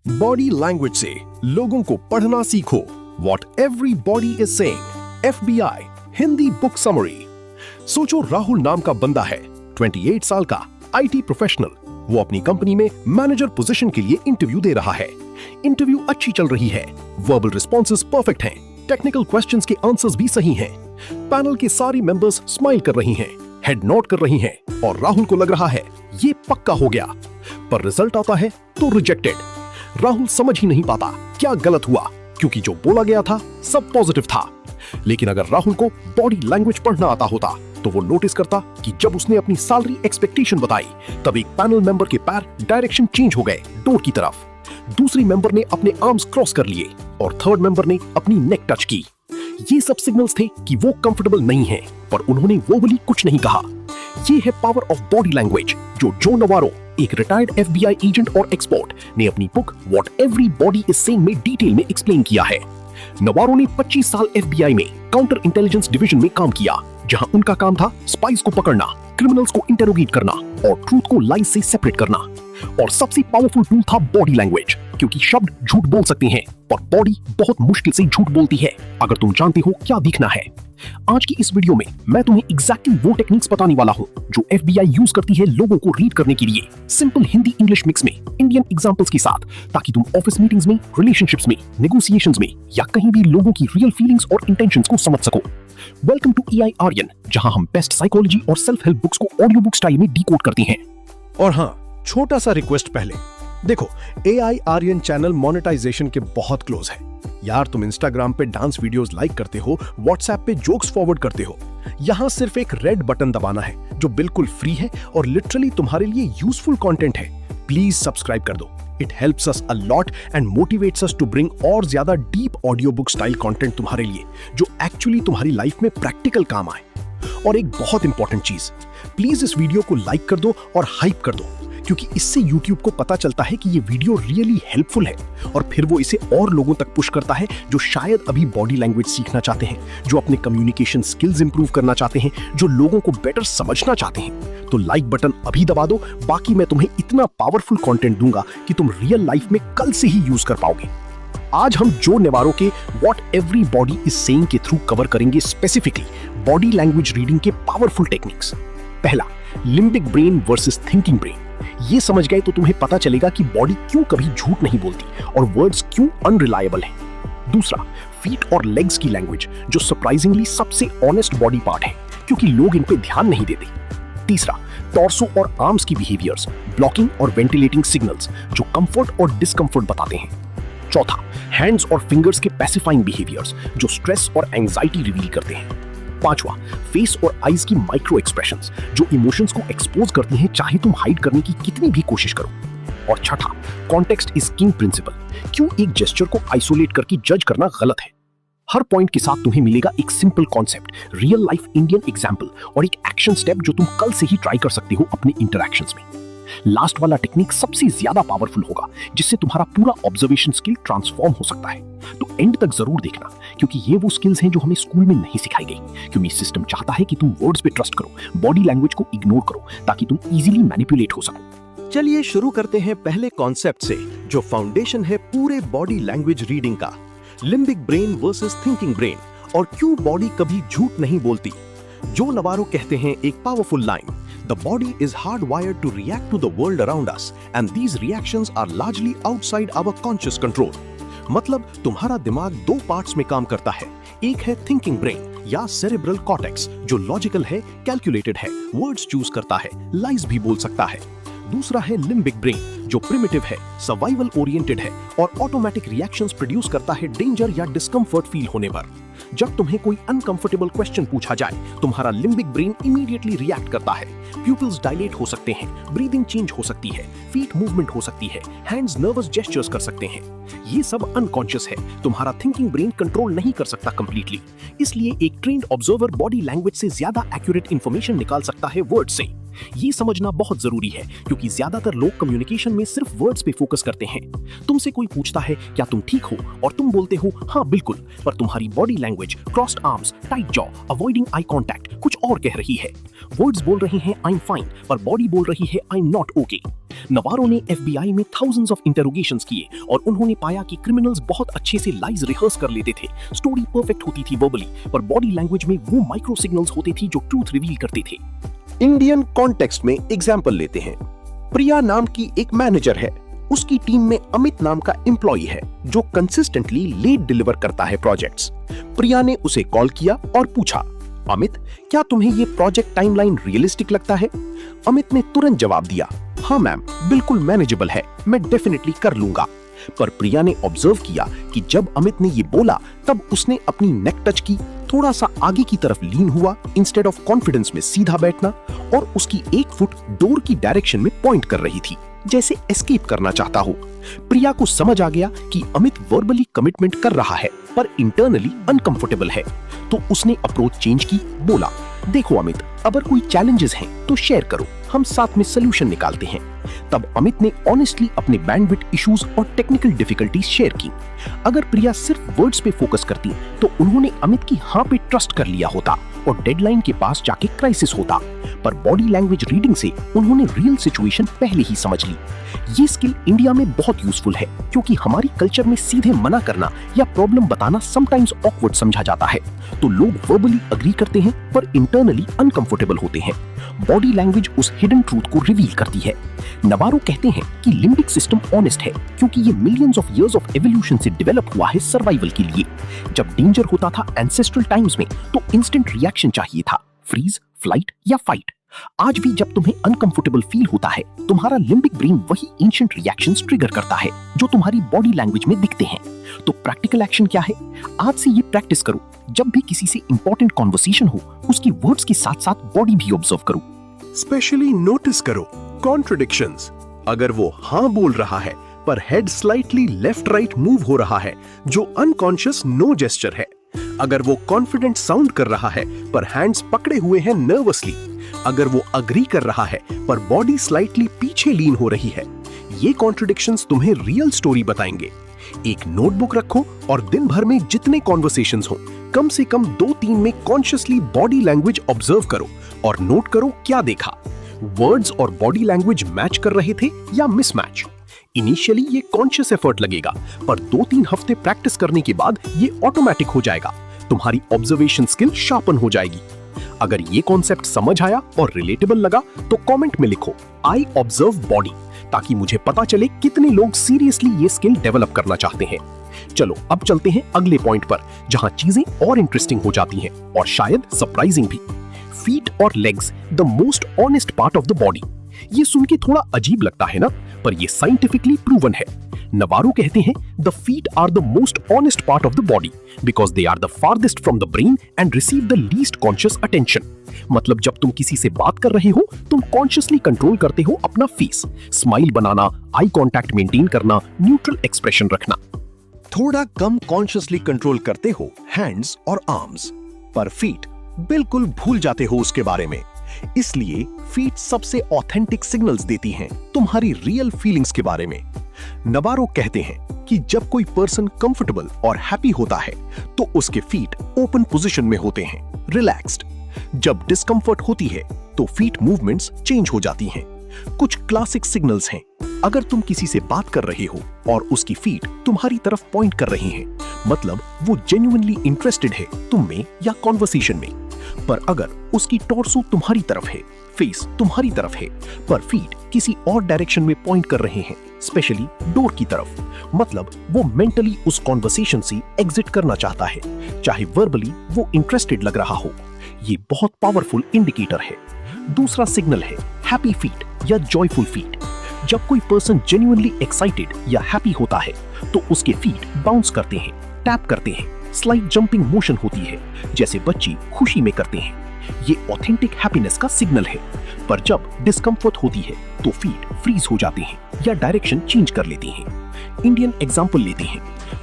Body language से लोगों को पढ़ना सीखो। What everybody is saying. FBI Hindi book summary. सोचो, राहुल नाम का बंदा है, 28 साल का IT प्रोफेशनल। वो अपनी कंपनी में मैनेजर पोजीशन के लिए इंटरव्यू दे रहा है। इंटरव्यू अच्छी चल रही है, वर्बल रिस्पॉन्सेज परफेक्ट हैं, टेक्निकल क्वेश्चंस के आंसर्स भी सही हैं। पैनल के सारी मेंबर्स स्माइल कर रही हैं, हेड नोट कर रही हैं और राहुल को लग रहा है ये पक्का हो गया। पर रिजल्ट आता है तो रिजेक्टेड। राहुल समझ ही नहीं पाता क्या गलत हुआ, क्योंकि जो बोला गया था सब पॉजिटिव था। लेकिन अगर राहुल को बॉडी लैंग्वेज पढ़ना आता होता तो वो नोटिस करता कि जब उसने अपनी सैलरी एक्सपेक्टेशन बताई तब एक पैनल मेंबर के पैर डायरेक्शन चेंज हो गए डोर की तरफ। दूसरी मेंबर ने अपने आर्म्स क्रॉस कर लिए और थर्ड मेंबर ने अपनी नेक टच की। ये सब सिग्नल्स थे कि वो कंफर्टेबल नहीं है, पर उन्होंने वो बोली कुछ नहीं कहा। ये है पावर ऑफ बॉडी लैंग्वेज जो जो नवारो, एक रिटायर्ड FBI एजेंट और एक्सपर्ट, ने अपनी book what everybody is saying में डिटेल में एक्सप्लेन किया है। नवारो ने 25 साल FBI में काउंटर इंटेलिजेंस डिवीजन में काम किया, जहां उनका काम था स्पाइस को पकड़ना, क्रिमिनल्स को इंटेरोगेट करना और ट्रूथ को लाइज से सेपरेट करना। और सबसे पावरफुल टूल था बॉडी लैंग्वेज, क्योंकि शब्द झूठ बोल सकते हैं पर बॉडी बहुत मुश्किल से झूठ बोलती है अगर तुम जानते हो क्या दिखना है। आज की इस वीडियो में मैं तुम्हें एग्जैक्टली वो टेक्निक्स बताने वाला हूँ जो FBI यूज करती है लोगों को रीड करने के लिए, सिंपल हिंदी इंग्लिश मिक्स में, इंडियन एग्जांपल्स के साथ, ताकि तुम ऑफिस मीटिंग्स में, रिलेशनशिप्स में, नेगोशिएशंस में या कहीं भी लोगों की रियल फीलिंग्स और इंटेंशंस को समझ सको। वेलकम टू AI आर्यन, जहां हम बेस्ट साइकोलॉजी और सेल्फ हेल्प बुक्स को ऑडियो बुक स्टाइल में डिकोड करते हैं। और हाँ, छोटा सा रिक्वेस्ट पहले देखो, AI आर्यन चैनल मोनेटाइजेशन के बहुत क्लोज है। यार, तुम इंस्टाग्राम पे डांस वीडियोस लाइक करते हो, व्हाट्सएप पे जोक्स फॉरवर्ड करते हो। यहाँ सिर्फ एक रेड बटन दबाना है जो बिल्कुल फ्री है और लिटरली तुम्हारे लिए यूजफुल कंटेंट है। प्लीज सब्सक्राइब कर दो। It helps us a lot and motivates us to bring और ज्यादा deep audio book style content तुम्हारे लिए, जो एक्चुअली तुम्हारी लाइफ में प्रैक्टिकल काम आए। और एक बहुत इंपॉर्टेंट चीज, प्लीज इस वीडियो को लाइक कर दो और हाइप कर दो, क्योंकि इससे YouTube को पता चलता है कि ये वीडियो रियली हेल्पफुल है और फिर वो इसे और लोगों तक पुश करता है जो शायद अभी बॉडी लैंग्वेज सीखना चाहते हैं, जो अपने कम्युनिकेशन स्किल्स इंप्रूव करना चाहते हैं, जो लोगों को बेटर समझना चाहते हैं। तो लाइक बटन अभी दबा दो, बाकी मैं तुम्हें इतना पावरफुल कंटेंट दूंगा कि तुम रियल लाइफ में कल से ही यूज कर पाओगे। आज हम जो नेवारो के व्हाट एवरीबॉडी इज सेइंग के थ्रू कवर करेंगे स्पेसिफिकली बॉडी लैंग्वेज रीडिंग के पावरफुल टेक्निक्स। पहला, limbic brain versus thinking brain. ये समझ गए तो तुम्हें पता चलेगा कि बॉडी क्यों कभी झूठ नहीं बोलती और वर्ड्स क्यों अनरिलायबल हैं। दूसरा, फीट और लेग्स की लैंग्वेज, जो सरप्राइजिंगली सबसे ऑनेस्ट बॉडी पार्ट है, क्योंकि लोग इन पे ध्यान नहीं देते। तीसरा, टॉर्सो और आर्म्स की बिहेवियर्स, ब्लॉकिंग और वेंटिलेटिंग सिग्नल्स, जो कंफर्ट और डिस्कंफर्ट बताते हैं। चौथा, हैंड्स और फिंगर्स के पैसिफाइंग बिहेवियर्स, जो स्ट्रेस और एंजाइटी रिवील करते हैं। पांचवा, फेस और आईज की माइक्रो एक्सप्रेशंस, जो इमोशंस को एक्सपोज करती हैं चाहे तुम हाइड करने की कितनी भी कोशिश करो। और छठा, कॉन्टेक्स्ट इज किंग प्रिंसिपल, क्यों एक जेस्चर को आइसोलेट करके जज करना गलत है। हर पॉइंट के साथ तुम्हें मिलेगा एक simple concept, real life Indian example और एक एक्शन स्टेप जो तुम कल से ही ट्राई कर सकते हो अपने इंटरैक्शंस में। लास्ट वाला टेक्निक सबसे ज्यादा पावरफुल होगा, जिससे तुम्हारा पूरा ऑब्जर्वेशन स्किल ट्रांसफॉर्म हो सकता है। तो एंड तक जरूर देखना, क्योंकि ये वो स्किल्स हैं जो हमें स्कूल में नहीं सिखाई गई, क्योंकि सिस्टम चाहता है कि तुम वर्ड्स पे ट्रस्ट करो, बॉडी लैंग्वेज को इग्नोर करो, ताकि तुम इजीली मैनिपुलेट हो सको। चलिए शुरू करते हैं पहले कॉन्सेप्ट से, जो फाउंडेशन है पूरे बॉडी लैंग्वेज रीडिंग का, limbic brain versus thinking brain, और क्यों बॉडी कभी झूठ नहीं बोलती। जो नवारो कहते हैं एक powerful line, The body is hardwired to react to the world around us, and these reactions are largely outside our conscious control. मतलब तुम्हारा दिमाग दो पार्ट्स में काम करता है। एक है थिंकिंग ब्रेन या सेरेब्रल कॉर्टेक्स, जो लॉजिकल है, कैलकुलेटेड है, वर्ड्स चूज करता है, लाइज भी बोल सकता है। दूसरा है लिम्बिक ब्रेन, जो प्रिमिटिव है, सर्वाइवल ओरिएंटेड है और ऑटोमेटिक रिएक्शंस प्रोड्यूस करता है डेंजर या डिस्कम्फर्ट फील होने पर। जब तुम्हें कोई अनकंफर्टेबल क्वेश्चन पूछा जाए, तुम्हारा लिम्बिक ब्रेन इमीडिएटली रिएक्ट करता है। प्यूपिल्स डायलेट हो सकते हैं, ब्रीदिंग चेंज हो सकती है, फीट मूवमेंट हो सकती है, हैंड्स नर्वस जेस्चर्स कर सकते हैं। ये सब अनकॉन्शियस है, तुम्हारा थिंकिंग ब्रेन कंट्रोल नहीं कर सकता कंप्लीटली। इसलिए एक ट्रेन्ड ऑब्जर्वर बॉडी लैंग्वेज से ज्यादा एक्यूरेट इंफॉर्मेशन निकाल सकता है वर्ड से। ये समझना बहुत जरूरी है क्योंकि ज्यादातर लोग कम्युनिकेशन में सिर्फ वर्ड्स पे फोकस करते हैं। तुमसे कोई पूछता है क्या तुम ठीक हो और तुम बोलते हो हाँ बिल्कुल, पर तुम्हारी body language, crossed arms, tight jaw, avoiding eye contact कुछ और कह रही है। वर्ड्स बोल रही हैं आई एम फाइन, पर बॉडी बोल रही है आई एम नॉट ओके। नवारो ने FBI में थाउजेंड्स ऑफ इंटरोगेशंस किए और उन्होंने पाया कि क्रिमिनल्स बहुत अच्छे से लाइज रिहर्स कर लेते थे, स्टोरी परफेक्ट होती थी वर्बली, पर बॉडी लैंग्वेज में वो माइक्रो सिग्नल्स होते थे जो ट्रूथ रिवील करते थे। इंडियन कॉन्टेक्स्ट में एग्जाम्पल लेते हैं। प्रिया नाम की एक मैनेजर है, उसकी टीम में अमित नाम का एम्प्लॉय है जो कंसिस्टेंटली लेट डिलीवर करता है प्रोजेक्ट्स। प्रिया ने उसे कॉल किया और पूछा, अमित क्या तुम्हें ये प्रोजेक्ट टाइमलाइन रियलिस्टिक लगता है? अमित ने तुरंत जवाब दिया, हाँ मैम, बिल्कुल मैनेजेबल है, मैं डेफिनेटली कर लूंगा। पर प्रिया ने ऑब्जर्व किया कि जब अमित ने ये बोला तब उसने अपनी नेक टच की, थोड़ा सा आगे की तरफ लीन हुआ इंस्टेड ऑफ कॉन्फिडेंस में सीधा बैठना, और उसकी एक फुट डोर की डायरेक्शन में पॉइंट कर रही थी, जैसे एस्केप करना चाहता हो। प्रिया को समझ आ गया कि अमित वर्बली कमिटमेंट कर रहा है पर इंटरनली अनकंफर्टेबल है, तो उसने अप्रोच चेंज की, बोला, देखो अमित, अगर कोई चैलेंजेस हैं तो शेयर करो, हम साथ में सॉल्यूशन निकालते हैं। तब अमित ने ऑनेस्टली अपने बैंडविड्थ इश्यूज और टेक्निकल डिफिकल्टीज शेयर की। अगर प्रिया सिर्फ वर्ड्स पे फोकस करती तो उन्होंने अमित की हाँ पे ट्रस्ट कर लिया होता और डेडलाइन के पास जाके क्राइसिस होता, पर बॉडी लैंग्वेज रीडिंग से उन्होंने रियल सिचुएशन पहले ही समझ ली। ये स्किल इंडिया में बहुत यूजफुल है क्योंकि हमारी कल्चर में सीधे मना करना या प्रॉब्लम बताना समटाइम्स ऑकवर्ड समझा जाता है, तो लोग वर्बली अग्री करते हैं पर इंटरनली अनकंफर्टेबल होते हैं। बॉडी लैंग्वेज उस हिडन ट्रूथ को रिवील करती है। नवारो कहते हैं कि लिम्बिक सिस्टम ऑनेस्ट है क्योंकि ये millions of years of evolution से डेवलप हुआ है सर्वाइवल के लिए। जब डेंजर होता था एंसेस्ट्रल टाइम्स में तो इंस्टेंट रिएक्शन चाहिए था, फ्रीज, फ्लाइट या फाइट। आज भी जब तुम्हें अनकंफर्टेबल फील होता है, तुम्हारा लिम्बिक ब्रेन वही एंशिएंट रिएक्शंस ट्रिगर करता है जो तुम्हारी बॉडी लैंग्वेज में दिखते हैं। तो प्रैक्टिकल एक्शन क्या है? आज से ये प्रैक्टिस करो, जब भी किसी से इंपॉर्टेंट कॉन्वर्सेशन हो, उसकी वर्ड्स के साथ साथ बॉडी भी ऑब्जर्व करो। स्पेशली नोटिस करो कॉन्ट्रडिक्शंस। अगर वो हाँ बोल रहा है पर head slightly left right move हो रहा है, जो अनकॉन्शियस नो जेस्चर है। अगर वो कॉन्फिडेंट साउंड कर रहा है पर हैंड्स पकड़े हुए हैं नर्वसली। अगर वो अग्री कर रहा है पर बॉडी स्लाइटली पीछे लीन हो रही है। ये कॉन्ट्रडिक्शंस तुम्हें रियल स्टोरी बताएंगे। एक नोटबुक रखो और दिन भर में जितने कॉन्वर्सेशंस हो, कम से कम 2-3 में कॉन्शियसली बॉडी लैंग्वेज ऑब्जर्व करो और नोट करो क्या देखा। वर्ड्स और बॉडी लैंग्वेज मैच कर रहे थे या मिसमैच। इनिशियली ये कॉन्शियस एफर्ट लगेगा, पर 2-3 हफ्ते प्रैक्टिस करने के बाद ये ऑटोमेटिक हो जाएगा। तुम्हारी ऑब्जर्वेशन स्किल शार्पन हो जाएगी। अगर ये कॉन्सेप्ट समझ आया और रिलेटेबल लगा तो कमेंट में लिखो आई ऑब्जर्व बॉडी, ताकि मुझे पता चले कितने लोग सीरियसली ये स्किल डेवलप करना चाहते हैं। चलो अब चलते हैं अगले पॉइंट पर, जहां चीजें और इंटरेस्टिंग हो जाती हैं और शायद सरप्राइजिंग भी। फीट और legs the most honest part of the body. ये सुन के थोड़ा अजीब लगता है ना, पर ये साइंटिफिकली प्रूवन है। नवारो कहते हैं the feet are the most honest part of the body because they are the farthest from the brain and receive the least conscious attention. मतलब जब तुम किसी से बात कर रहे हो, तुम कॉन्शियसली कंट्रोल करते हो अपना फेस, स्माइल बनाना, आई कांटेक्ट मेंटेन करना, न्यूट्रल एक्सप्रेशन रखना। थोड़ा कम कॉन्शियसली कंट्रोल करते हो हैंड्स और आर्म्स, पर फीट बिल्कुल भूल जाते हो उसके बारे में। इसलिए फीट सबसे ऑथेंटिक सिग्नल्स देती हैं तुम्हारी रियल फीलिंग्स के बारे में। नवारो कहते हैं कि जब कोई पर्सन कंफर्टेबल और हैप्पी होता है तो उसके फीट ओपन पोजीशन में होते हैं, रिलैक्स्ड। जब डिस्कंफर्ट होती है तो फीट मूवमेंट्स चेंज हो जाती हैं। कुछ क्लासिक सिग्नल्स हैं। अगर तुम किसी से बात कर रहे हो और उसकी फीट तुम्हारी तरफ पॉइंट कर रही हैं, मतलब वो जेन्युइनली इंटरेस्टेड है तुम में या कॉन्वर्सेशन में। पर अगर उसकी टॉर्सो तुम्हारी तरफ है, फेस तुम्हारी तरफ है, पर फीट किसी और डायरेक्शन में पॉइंट कर रहे हैं, स्पेशली डोर की तरफ, मतलब वो मेंटली उस कॉन्वर्सेशन से एग्जिट करना चाहता है, चाहे वर्बली वो इंटरेस्टेड लग रहा हो। ये बहुत पावरफुल इंडिकेटर है। दूसरा सिग्नल है हैप्पी फीट या जॉयफुल फीट। जब कोई पर्सन जेन्युइनली एक्साइटेड या हैप्पी होता है तो उसके फीट बाउंस करते हैं, टैप करते हैं, स्लाइट जंपिंग मोशन होती है, जैसे बच्चे खुशी में करते हैं। ये ऑथेंटिक हैप्पीनेस का सिग्नल है। पर जब डिस्कम्फर्ट होती है तो फीट फ्रीज हो जाते हैं या डायरेक्शन चेंज कर लेते हैं। इंडियन एग्जांपल लेते हैं।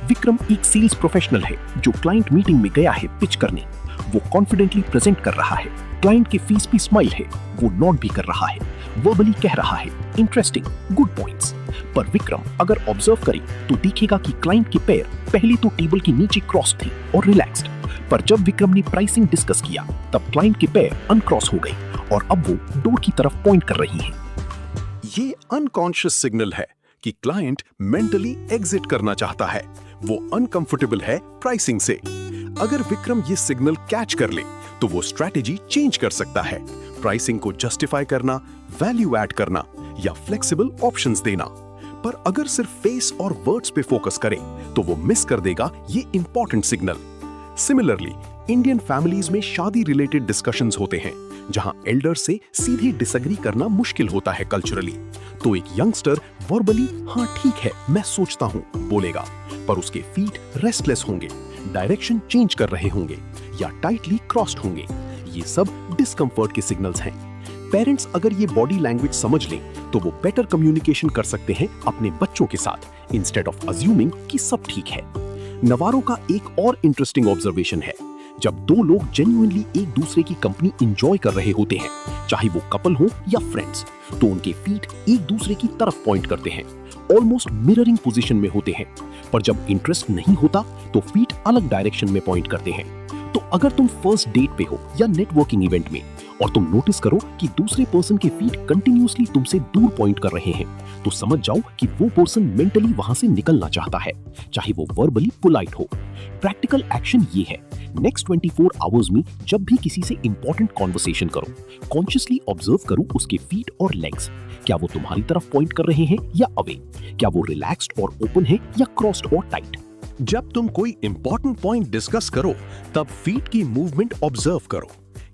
विक्रम एक सेल्स प्रोफेशनल है जो क्लाइंट मीटिंग में गया है पिच करने। वो कॉन्फिडेंटली प्रेजेंट कर रहा है, क्लाइंट के फेस पे स्माइल है, वो नॉट भी कर रहा है, वर्बली कह रहा है इंटरेस्टिंग, गुड पॉइंट्स। पर विक्रम अगर ऑब्जर्व करे तो दिखेगा कि क्लाइंट के पैर पहले तो टेबल के नीचे क्रॉस थे और रिलैक्स्ड, पर जब विक्रम ने प्राइसिंग डिस्कस किया तब क्लाइंट के पैर अनक्रॉस हो गए और अब वो डोर की तरफ पॉइंट कर रही है। ये अनकॉन्शियस सिग्नल है कि क्लाइंट मेंटली एग्जिट करना चाहता है, वो अनकंफर्टेबल है प्राइसिंग से। अगर विक्रम ये सिग्नल कैच कर ले तो वो स्ट्रैटेजी चेंज कर सकता है, प्राइसिंग को जस्टिफाई करना, वैल्यू ऐड करना या फ्लेक्सिबल ऑप्शंस देना। पर अगर सिर्फ फेस और वर्ड्स पे फोकस करे तो वो मिस कर देगा ये important signal. Similarly Indian families में शादी रिलेटेड डिस्कशंस होते हैं जहां एल्डर से सीधे डिसएग्री करना मुश्किल होता है कल्चरली। तो एक यंगस्टर वर्बली हाँ ठीक है मैं सोचता हूं बोलेगा, पर उसके फीट रेस्टलेस होंगे, डायरेक्शन चेंज कर रहे होंगे या टाइटली क्रॉस्ड होंगे। ये सब डिस्कंफर्ट के सिग्नल्स हैं। पेरेंट्स अगर ये बॉडी लैंग्वेज समझ लें तो वो बेटर कम्युनिकेशन कर सकते हैं अपने बच्चों के साथ इंस्टेड ऑफ अज्यूमिंग कि सब ठीक है। नवारो का एक और इंटरेस्टिंग ऑब्जर्वेशन है, जब दो लोग जेन्युइनली एक दूसरे की कंपनी एंजॉय कर रहे होते हैं, चाहे वो कपल हो या फ्रेंड्स, तो उनके फीट एक दूसरे की तरफ पॉइंट करते हैं, ऑलमोस्ट मिररिंग पोजीशन में होते हैं। पर जब इंटरेस्ट नहीं होता तो फीट अलग डायरेक्शन में पॉइंट करते हैं। तो अगर तुम फर्स्ट डेट पे हो या नेटवर्किंग इवेंट में और तुम नोटिस करो कि दूसरे पर्सन के फीट कंटिन्यूअसली तुमसे दूर पॉइंट कर रहे हैं, तो समझ जाओ कि वो पर्सन मेंटली वहां से निकलना चाहता है, चाहे वो वर्बली पोलाइट हो। प्रैक्टिकल एक्शन ये है, नेक्स्ट 24 आवर्स में जब भी किसी से इंपॉर्टेंट कॉन्वर्सेशन करो, कॉन्शियसली ऑब्जर्व करो उसके फीट और लेग्स। क्या वो तुम्हारी तरफ पॉइंट कर रहे हैं या अवे? क्या वो रिलैक्स्ड और ओपन है या क्रॉस्ड और टाइट? जब तुम कोई इंपॉर्टेंट पॉइंट डिस्कस करो तब फीट की मूवमेंट ऑब्जर्व करो।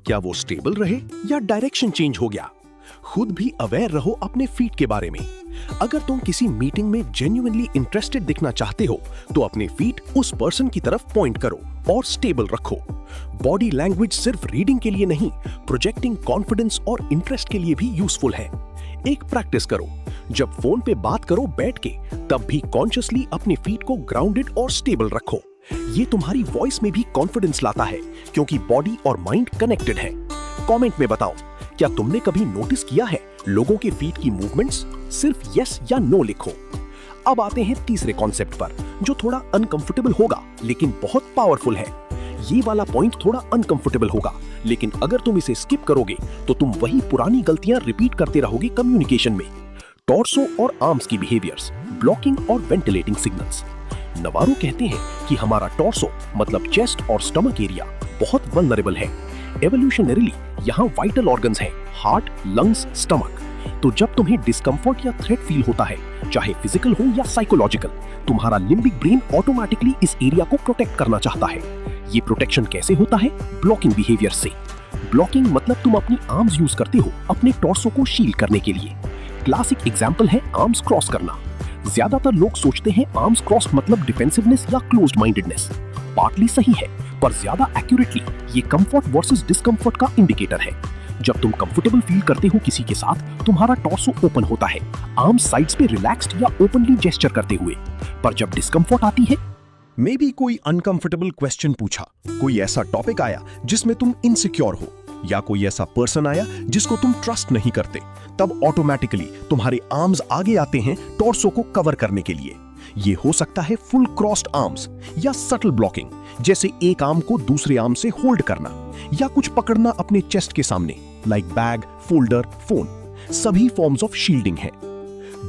क्या वो स्टेबल रहे या डायरेक्शन चेंज हो गया? खुद भी अवेयर रहो अपने फीट के बारे में। अगर तुम किसी मीटिंग में जेन्युइनली इंटरेस्टेड दिखना चाहते हो तो अपने फीट उस पर्सन की तरफ पॉइंट करो और स्टेबल रखो। बॉडी लैंग्वेज सिर्फ रीडिंग के लिए नहीं, प्रोजेक्टिंग कॉन्फिडेंस और इंटरेस्ट के लिए भी यूजफुल है। एक प्रैक्टिस करो, जब फोन पे बात करो बैठ के, तब भी कॉन्शियसली अपने फीट को ग्राउंडेड और स्टेबल रखो। ये तुम्हारी वॉइस में भी कॉन्फिडेंस लाता है क्योंकि बॉडी और माइंड कनेक्टेड है। कमेंट में बताओ, क्या तुमने कभी नोटिस किया है लोगों के फीट की मूवमेंट्स? सिर्फ यस या नो लिखो। अब आते हैं तीसरे कॉन्सेप्ट पर, जो थोड़ा अनकंफर्टेबल होगा लेकिन बहुत पावरफुल है। ये वाला पॉइंट थोड़ा अनकंफर्टेबल होगा, लेकिन अगर तुम इसे स्किप करोगे तो तुम वही पुरानी गलतियां रिपीट करते रहोगे कम्युनिकेशन में। टॉर्सो और आर्म्स की बिहेवियर्स, ब्लॉकिंग और वेंटिलेटिंग सिग्नल्स। नवारो कहते हैं कि हमारा टॉर्सो मतलब चेस्ट और स्टमक एरिया बहुत वल्नरेबल है। एवोल्यूशनरीली यहाँ वाइटल ऑर्गन्स हैं, हार्ट, लंग्स, स्टमक। तो जब तुम्हें डिस्कम्फर्ट या थ्रेट फील होता है, चाहे फिजिकल हो या साइकोलॉजिकल, तुम्हारा लिम्बिक ब्रेन ऑटोमेटिकली इस एरिया को प्रोटेक्ट करना चाहता है। ये प्रोटेक्शन कैसे होता है? ब्लॉकिंग बिहेवियर से। ब्लॉकिंग मतलब तुम अपनी आर्म्स यूज करते हो अपने टॉर्सो को शील्ड करने के लिए। क्लासिक एग्जांपल है आर्म्स क्रॉस करना। ज्यादातर लोग सोचते हैं आर्म्स क्रॉस मतलब डिफेंसिवनेस या क्लोज्ड माइंडेडनेस। पार्टली सही है, पर ज्यादा एक्यूरेटली ये कंफर्ट वर्सेस डिस्कम्फर्ट का इंडिकेटर है। जब तुम कंफर्टेबल फील करते हो किसी के साथ, तुम्हारा टॉर्सो ओपन होता है, आर्म्स साइड्स पे रिलैक्स्ड या ओपनली जेस्चर करते हुए। पर जब डिस्कम्फर्ट आती है, मे बी कोई अनकंफर्टेबल क्वेश्चन पूछा, कोई ऐसा टॉपिक आया जिसमें तुम इनसिक्योर हो, या कोई ऐसा पर्सन आया जिसको तुम ट्रस्ट नहीं करते, तब ऑटोमेटिकली तुम्हारे आर्म्स आगे आते हैं टॉर्सो को कवर करने के लिए। ये हो सकता है फुल क्रॉस्ड आर्म्स या सटल ब्लॉकिंग, जैसे एक आर्म को दूसरे आर्म से होल्ड करना या कुछ पकड़ना अपने चेस्ट के सामने, लाइक बैग, फोल्डर, फोन। सभी फॉर्म्स ऑफ शील्डिंग है।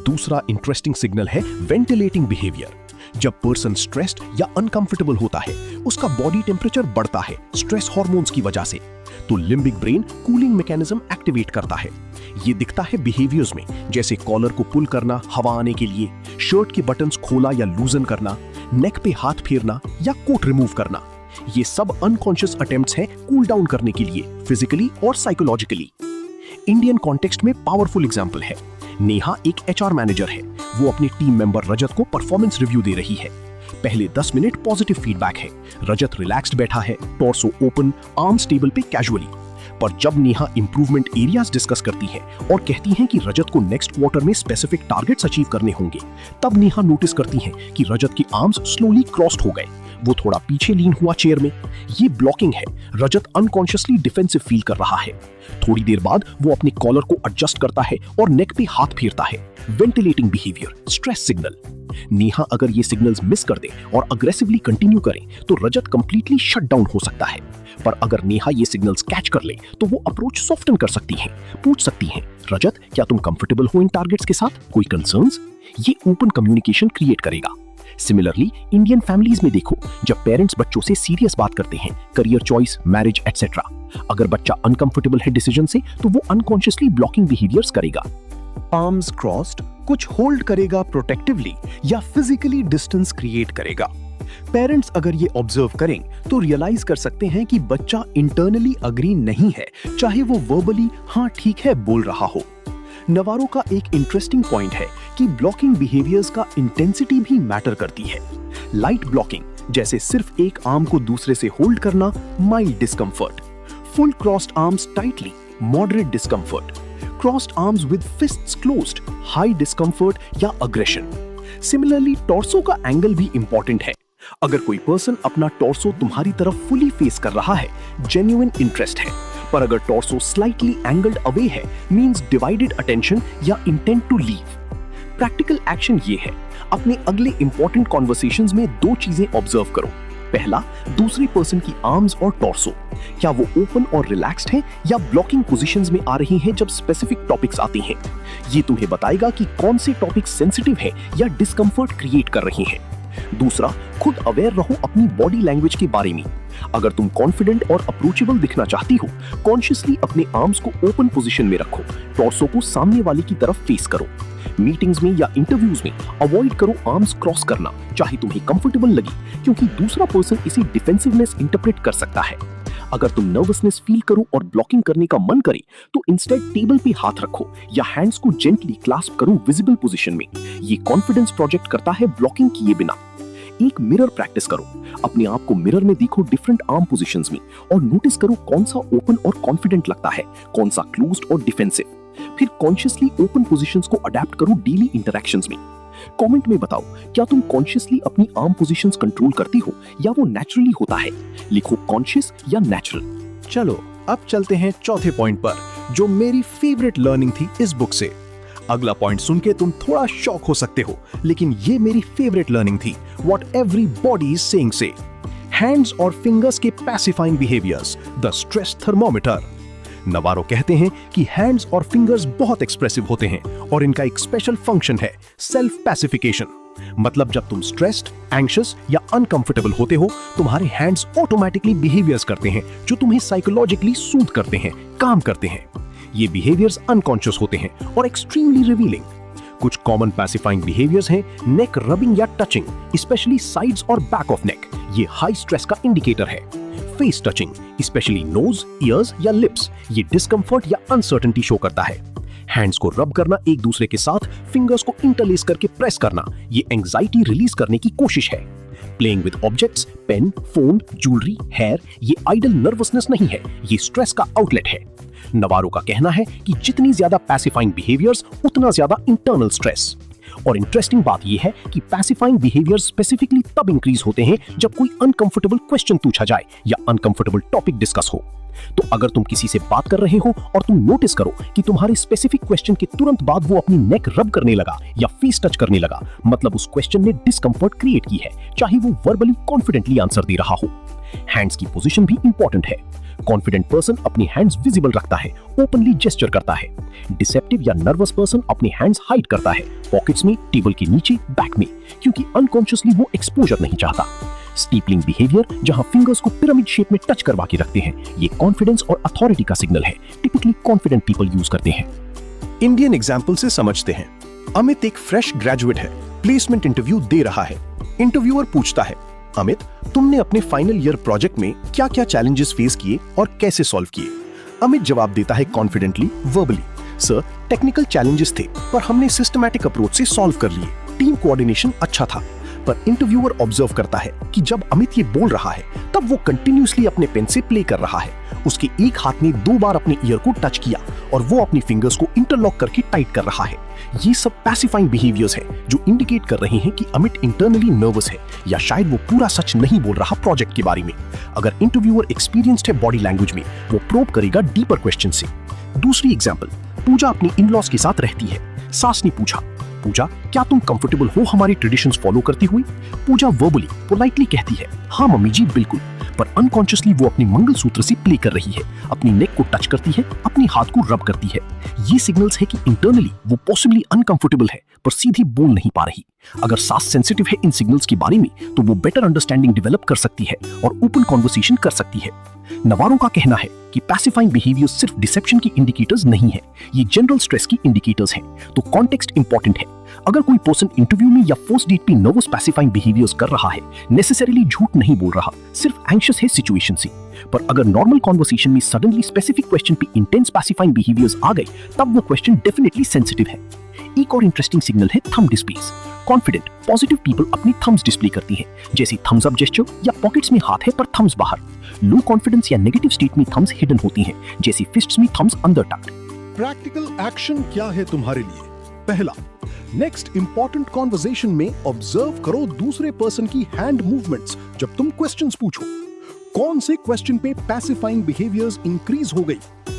दूसरा इंटरेस्टिंग सिग्नल है वेंटिलेटिंग बिहेवियर। जब पर्सन स्ट्रेस्ड या अनकंफर्टेबल होता है, उसका बॉडी टेम्परेचर बढ़ता है स्ट्रेस हार्मोन्स की वजह से, तो limbic brain cooling mechanism activate करता है। ये दिखता है बिहेवियर्स में, जैसे कॉलर को पुल करना हवा आने के लिए, शर्ट के बटन्स खोला या लूजन करना, नेक पे हाथ फेरना या कोट रिमूव करना। ये सब अनकॉन्शियस अटेम्प्ट्स हैं कूल डाउन करने के लिए, फिजिकली और साइकोलॉजिकली। इंडियन कॉन्टेक्स्ट में पावरफुल एग्जांपल है। नेहा एक एचआर मैनेजर है। वो अपने टीम मेंबर रजत को परफॉर्मेंस रिव्यू दे रही है। पहले 10 मिनट पॉजिटिव फीडबैक है। रजत रिलैक्स्ड बैठा है, टॉर्सो ओपन, आर्म स्टेबल पे कैजुअली। पर जब नेहा इंप्रूवमेंट एरियाज डिस्कस करती है और कहती हैं कि रजत को नेक्स्ट क्वार्टर में स्पेसिफिक टारगेट्स अचीव करने होंगे, तब नेहा नोटिस करती हैं कि रजत के आर्म्स स्लोली क्रॉस्ड हो गए। वो थोड़ा पीछे लीन हुआ चेयर में। ये ब्लॉकिंग है। रजत अनकॉन्शियसली डिफेंसिव फील कर रहा है। थोड़ी देर बाद वो अपने कॉलर को एडजस्ट करता है और नेक पे हाथ फेरता है। Ventilating behaviour, stress signal. Neha अगर ये सिग्नल्स मिस कर दे और अग्रेसिवली कंटिन्यू करें तो रजत कंप्लीटली शट डाउन हो सकता है। पर अगर नेहा ये सिग्नल्स कैच कर ले तो वो अप्रोच सॉफ्टन कर सकती हैं। पूछ सकती हैं, रजत क्या तुम कंफर्टेबल हो इन टारगेट्स के साथ? कोई कंसर्न्स? ये ओपन कम्युनिकेशन क्रिएट करेगा। सिमिलरली इंडियन फैमिलीज में देखो, जब पेरेंट्स बच्चों से सीरियस बात करते हैं, करियर चॉइस, मैरिज एटसेट्रा, अगर बच्चा अनकंफर्टेबल है डिसीजन से तो वो अनकॉन्शियसली ब्लॉकिंग बिहेवियर्स करेगा। आर्म्स क्रॉस्ड, कुछ होल्ड करेगा प्रोटेक्टिवली या फिजिकली डिस्टेंस क्रिएट करेगा। पेरेंट्स अगर ये ऑब्जर्व करें तो रियलाइज कर सकते हैं कि बच्चा इंटरनली अग्री नहीं है, चाहे वो वर्बली हाँ ठीक है बोल रहा हो। नवारो का एक इंटरेस्टिंग पॉइंट है कि ब्लॉकिंग बिहेवियर्स का इंटेंसिटी भी मैटर करती है। लाइट ब्लॉकिंग, जैसे सिर्फ एक आर्म को दूसरे से होल्ड करना, mild discomfort. Full crossed arms tightly, moderate discomfort. Crossed arms with फिस्ट्स closed, high discomfort या अग्रेशन। सिमिलरली टॉर्सो का एंगल भी इंपॉर्टेंट है। अगर कोई पर्सन अपना टॉर्सो तुम्हारी तरफ फुली फेस कर रहा है, जेन्युइन इंटरेस्ट है। पर अगर टॉर्सो स्लाइटली एंगल्ड अवे है, मींस डिवाइडेड अटेंशन या intent to leave. Practical action ये है, अपने अगले इंपॉर्टेंट कॉन्वर्सेशंस में दो चीजें ऑब्जर्व करो। पहला, दूसरे पर्सन की आर्म्स और टॉर्सो, क्या वो ओपन और रिलैक्स्ड हैं या ब्लॉकिंग पोजीशंस में आ रही हैं जब स्पेसिफिक टॉपिक्स आते हैं। ये तुम्हें बताएगा कि कौन से टॉपिक्स सेंसिटिव हैं या डिस्कंफर्ट क्रिएट कर रहे हैं। दूसरा, खुद अवेयर रहो अपनी बॉडी लैंग्वेज के बारे में। अगर तुम कॉन्फिडेंट और अप्रोचेबल दिखना चाहती हो, कॉन्शियसली अपने आर्म्स को ओपन पोजीशन में रखो, टॉर्सो को सामने वाले की तरफ फेस करो। मीटिंग्स में या इंटरव्यूज में अवॉइड करो आर्म्स क्रॉस करना, चाहे तुम्हें कंफर्टेबल लगे, क्योंकि दूसरा पर्सन इसे डिफेंसिवनेस इंटरप्रेट कर सकता है। अगर तुम नर्वसनेस फील करो और ब्लॉकिंग करने का मन करे तो इंस्टेड टेबल पे हाथ रखो या हैंड्स को जेंटली क्लास्प करो विजिबल पोजीशन में। ये कॉन्फिडेंस प्रोजेक्ट करता है ब्लॉकिंग किए बिना। एक मिरर प्रैक्टिस करो, अपने आप को मिरर में देखो डिफरेंट आर्म पोजीशंस में और नोटिस करो कौन सा ओपन और कॉन्फिडेंट लगता है, कौन सा क्लोज्ड और डिफेंसिव। फिर कॉन्शियसली ओपन पोजीशंस को अडैप्ट करो डेली इंटरैक्शंस में। कमेंट में बताओ, क्या तुम कॉन्शियसली अपनी आर्म पोजीशंस कंट्रोल करती हो या वो नेचुरली होता है? लिखो कॉन्शियस या नेचुरल। चलो अब चलते हैं चौथे पॉइंट पर, जो मेरी फेवरेट लर्निंग थी इस बुक से। अगला पॉइंट सुन के तुम थोड़ा शॉक हो सकते हो, लेकिन ये मेरी फेवरेट लर्निंग थी। व्हाट एवरीबॉडी इज सेइंग से हैंड्स और फिंगर्स के pacifying behaviours, the stress thermometer. नवारो कहते हैं कि हैंड्स और फिंगर्स बहुत एक्सप्रेसिव होते हैं और इनका एक स्पेशल फंक्शन है, सेल्फ पैसिफिकेशन। मतलब जब तुम स्ट्रेस्ड, एंग्शियस या अनकंफर्टेबल होते हो, तुम्हारे हैंड्स ऑटोमेटिकली बिहेवियर्स करते हैं जो तुम्हें साइकोलॉजिकली सूद करते हैं, काम करते हैं। ये बिहेवियर्स अनकॉन्शियस होते हैं और एक्सट्रीमली रिवीलिंग। कुछ कॉमन पैसिफाइंग बिहेवियर्स हैं नेक रबिंग या टचिंग, स्पेशली साइड्स और बैक ऑफ नेक, ये हाई स्ट्रेस का इंडिकेटर है। Face touching, specially nose, ears या लिप्स, ये डिस्कंफर्ट या अनसर्टेनिटी शो करता है। हैंड्स को रब करना एक दूसरे के साथ, फिंगर्स को इंटरलेस करके प्रेस करना, ये एंजाइटी रिलीज करने की कोशिश है। Playing with objects, pen, phone, jewellery, hair, ये आइडल नर्वसनेस नहीं है, ये स्ट्रेस का आउटलेट है। नवारो का कहना है कि जितनी ज्यादा पैसिफाइंग बिहेवियर्स, उतना ज्यादा इंटरनल स्ट्रेस। और इंटरेस्टिंग बात यह है कि पैसिफाइंग बिहेवियर्स स्पेसिफिकली तब इंक्रीज होते हैं जब कोई अनकंफर्टेबल क्वेश्चन पूछा जाए या अनकंफर्टेबल टॉपिक डिस्कस हो। तो अगर तुम किसी से बात कर रहे हो और तुम नोटिस करो कि तुम्हारे स्पेसिफिक क्वेश्चन के तुरंत बाद वो अपनी नेक रब करने लगा या फेस टच करने लगा, मतलब उस क्वेश्चन ने डिस्कंफर्ट क्रिएट की है, चाहे वो वर्बली कॉन्फिडेंटली आंसर दे रहा हो। हैंड्स की पोजीशन भी इंपॉर्टेंट है। कॉन्फिडेंट पर्सन अपने हैंड्स विजिबल रखता है, ओपनली जेस्चर करता है। डिसेप्टिव या नर्वस पर्सन अपने हैंड्स हाइड करता है, पॉकेट्स में, टेबल के नीचे, बैक में, क्योंकि अनकॉन्शियसली वो एक्सपोजर नहीं चाहता। स्टीपलिंग बिहेवियर, जहां फिंगर्स को पिरामिड शेप में टच करवा के रखते हैं, ये कॉन्फिडेंस और अथॉरिटी का सिग्नल है। टिपिकली कॉन्फिडेंट पीपल यूज करते हैं। इंडियन एग्जाम्पल से समझते हैं। अमित एक फ्रेश ग्रेजुएट है, प्लेसमेंट इंटरव्यू दे रहा है। इंटरव्यूअर पूछता है, अमित, तुमने अपने फाइनल ईयर प्रोजेक्ट में क्या क्या चैलेंजेस फेस किए और कैसे सॉल्व किए? अमित जवाब देता है confidently, verbally, sir, technical challenges थे पर हमने सिस्टमैटिक अप्रोच से सॉल्व कर लिए। टीम कोऑर्डिनेशन अच्छा था। पर इंटरव्यूअर ऑब्जर्व करता है कि जब अमित ये बोल रहा है तब वो कंटिन्यूअसली अपने पेन से प्ले कर रहा है। उसके एक हाथ ने 2 बार अपने ईयर को टच किया और वो अपनी फिंगर्स को इंटरलॉक करके टाइट कर रहा है। ये सब पैसिफाइंग बिहेवियर्स है जो इंडिकेट कर रहे हैं कि अमित इंटरनली नर्वस है या शायद वो पूरा सच नहीं बोल रहा प्रोजेक्ट के बारे में। अगर इंटरव्यूअर एक्सपीरियंस्ड है बॉडी लैंग्वेज में, वो प्रोब करेगा डीपर क्वेश्चन से। दूसरी एग्जांपल, पूजा अपनी इन-लॉज के साथ रहती है। सास ने पूछा, पूजा क्या तुम कंफर्टेबल हो हमारी ट्रेडिशंस फॉलो करती हुई? पूजा वर्बली पोलाइटली कहती है, हाँ मम्मी जी बिल्कुल, पर अनकॉन्शियसली वो अपने मंगलसूत्र से प्ले कर रही है, अपनी नेक को टच करती है, अपने हाथ को रब करती है। ये सिग्नल्स है कि इंटरनली वो पॉसिबली अनकंफर्टेबल है पर सीधी बोल नहीं पा रही। अगर सास सेंसिटिव है इन सिग्नल्स के बारे में तो वो बेटर अंडरस्टैंडिंग डेवलप कर सकती है और ओपन कॉन्वर्सेशन कर सकती है। नवारो का कहना है कि पैसिफाइंग बिहेवियर्स सिर्फ डिसेप्शन की इंडिकेटर्स नहीं है, ये जनरल स्ट्रेस की इंडिकेटर्स हैं। तो कॉन्टेक्स्ट इंपॉर्टेंट है। अगर कोई पर्सन इंटरव्यू में या फर्स्ट डेट पे नर्वस पैसिफाइंग बिहेवियर्स कर रहा है, नेसेसरीली झूठ नहीं बोल रहा, सिर्फ एंग्शियस है सिचुएशन से। पर अगर नॉर्मल कॉन्वर्सेशन में सडनली स्पेसिफिक क्वेश्चन पे इंटेंस पैसिफाइंग बिहेवियर्स आ गए, तब वो क्वेश्चन डेफिनेटली सेंसिटिव है। एक और इंटरेस्टिंग सिग्नल है thumb displace. Confident positive people अपनी थम्स डिस्प्ले करती हैं, जैसे थम्स अप जेस्चर या पॉकेट्स में हाथ है पर थम्स बाहर। लो कॉन्फिडेंस या नेगेटिव स्टेट में थम्स हिडन होती हैं, जैसे फिस्ट्स में थम्स अंदर टक्ड। प्रैक्टिकल एक्शन क्या है तुम्हारे लिए? पहला, नेक्स्ट इंपॉर्टेंट कॉन्वर्सेशन में ऑब्जर्व करो दूसरे पर्सन की हैंड मूवमेंट्स जब तुम क्वेश्चंस पूछो। कौन से क्वेश्चन पे पैसिफाइंग बिहेवियर्स इंक्रीज हो गई?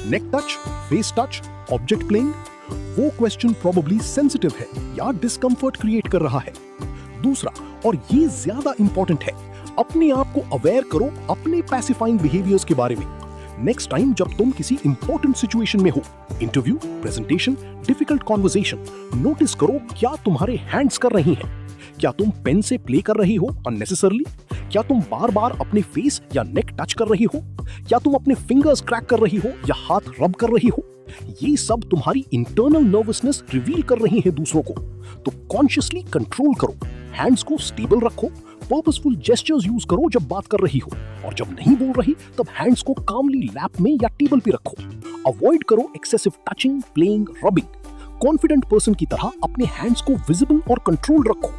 Neck touch, face touch, object playing? वो क्वेश्चन प्रोबेबली सेंसिटिव है या डिस्कंफर्ट क्रिएट कर रहा है। दूसरा, और ये ज्यादा इंपॉर्टेंट है, अपने आप को अवेयर करो अपने पैसिफाइंग बिहेवियर्स के बारे में। नेक्स्ट टाइम जब तुम किसी इंपॉर्टेंट सिचुएशन में हो, interview, presentation, difficult conversation, notice करो क्या तुम्हारे हैंड्स कर रही हैं। क्या तुम पेन से प्ले कर रही हो अननेसेसरली? क्या तुम बार बार अपने फेस या नेक टच कर रही हो? क्या तुम अपने फिंगर्स क्रैक कर रही हो या हाथ रब कर रही हो? ये सब तुम्हारी इंटरनल नर्वसनेस रिवील कर रही है दूसरों को। तो कॉन्शियसली कंट्रोल करो, हैंड्स को स्टेबल रखो, पर्पसफुल जेस्चर्स यूज करो जब बात कर रही हो, और जब नहीं बोल रही तब हैंड्स को कामली लैप में या टेबल पे रखो। अवॉइड करो excessive touching, playing, rubbing. Confident person की तरह अपने हैंड्स को विजिबल और कंट्रोल रखो।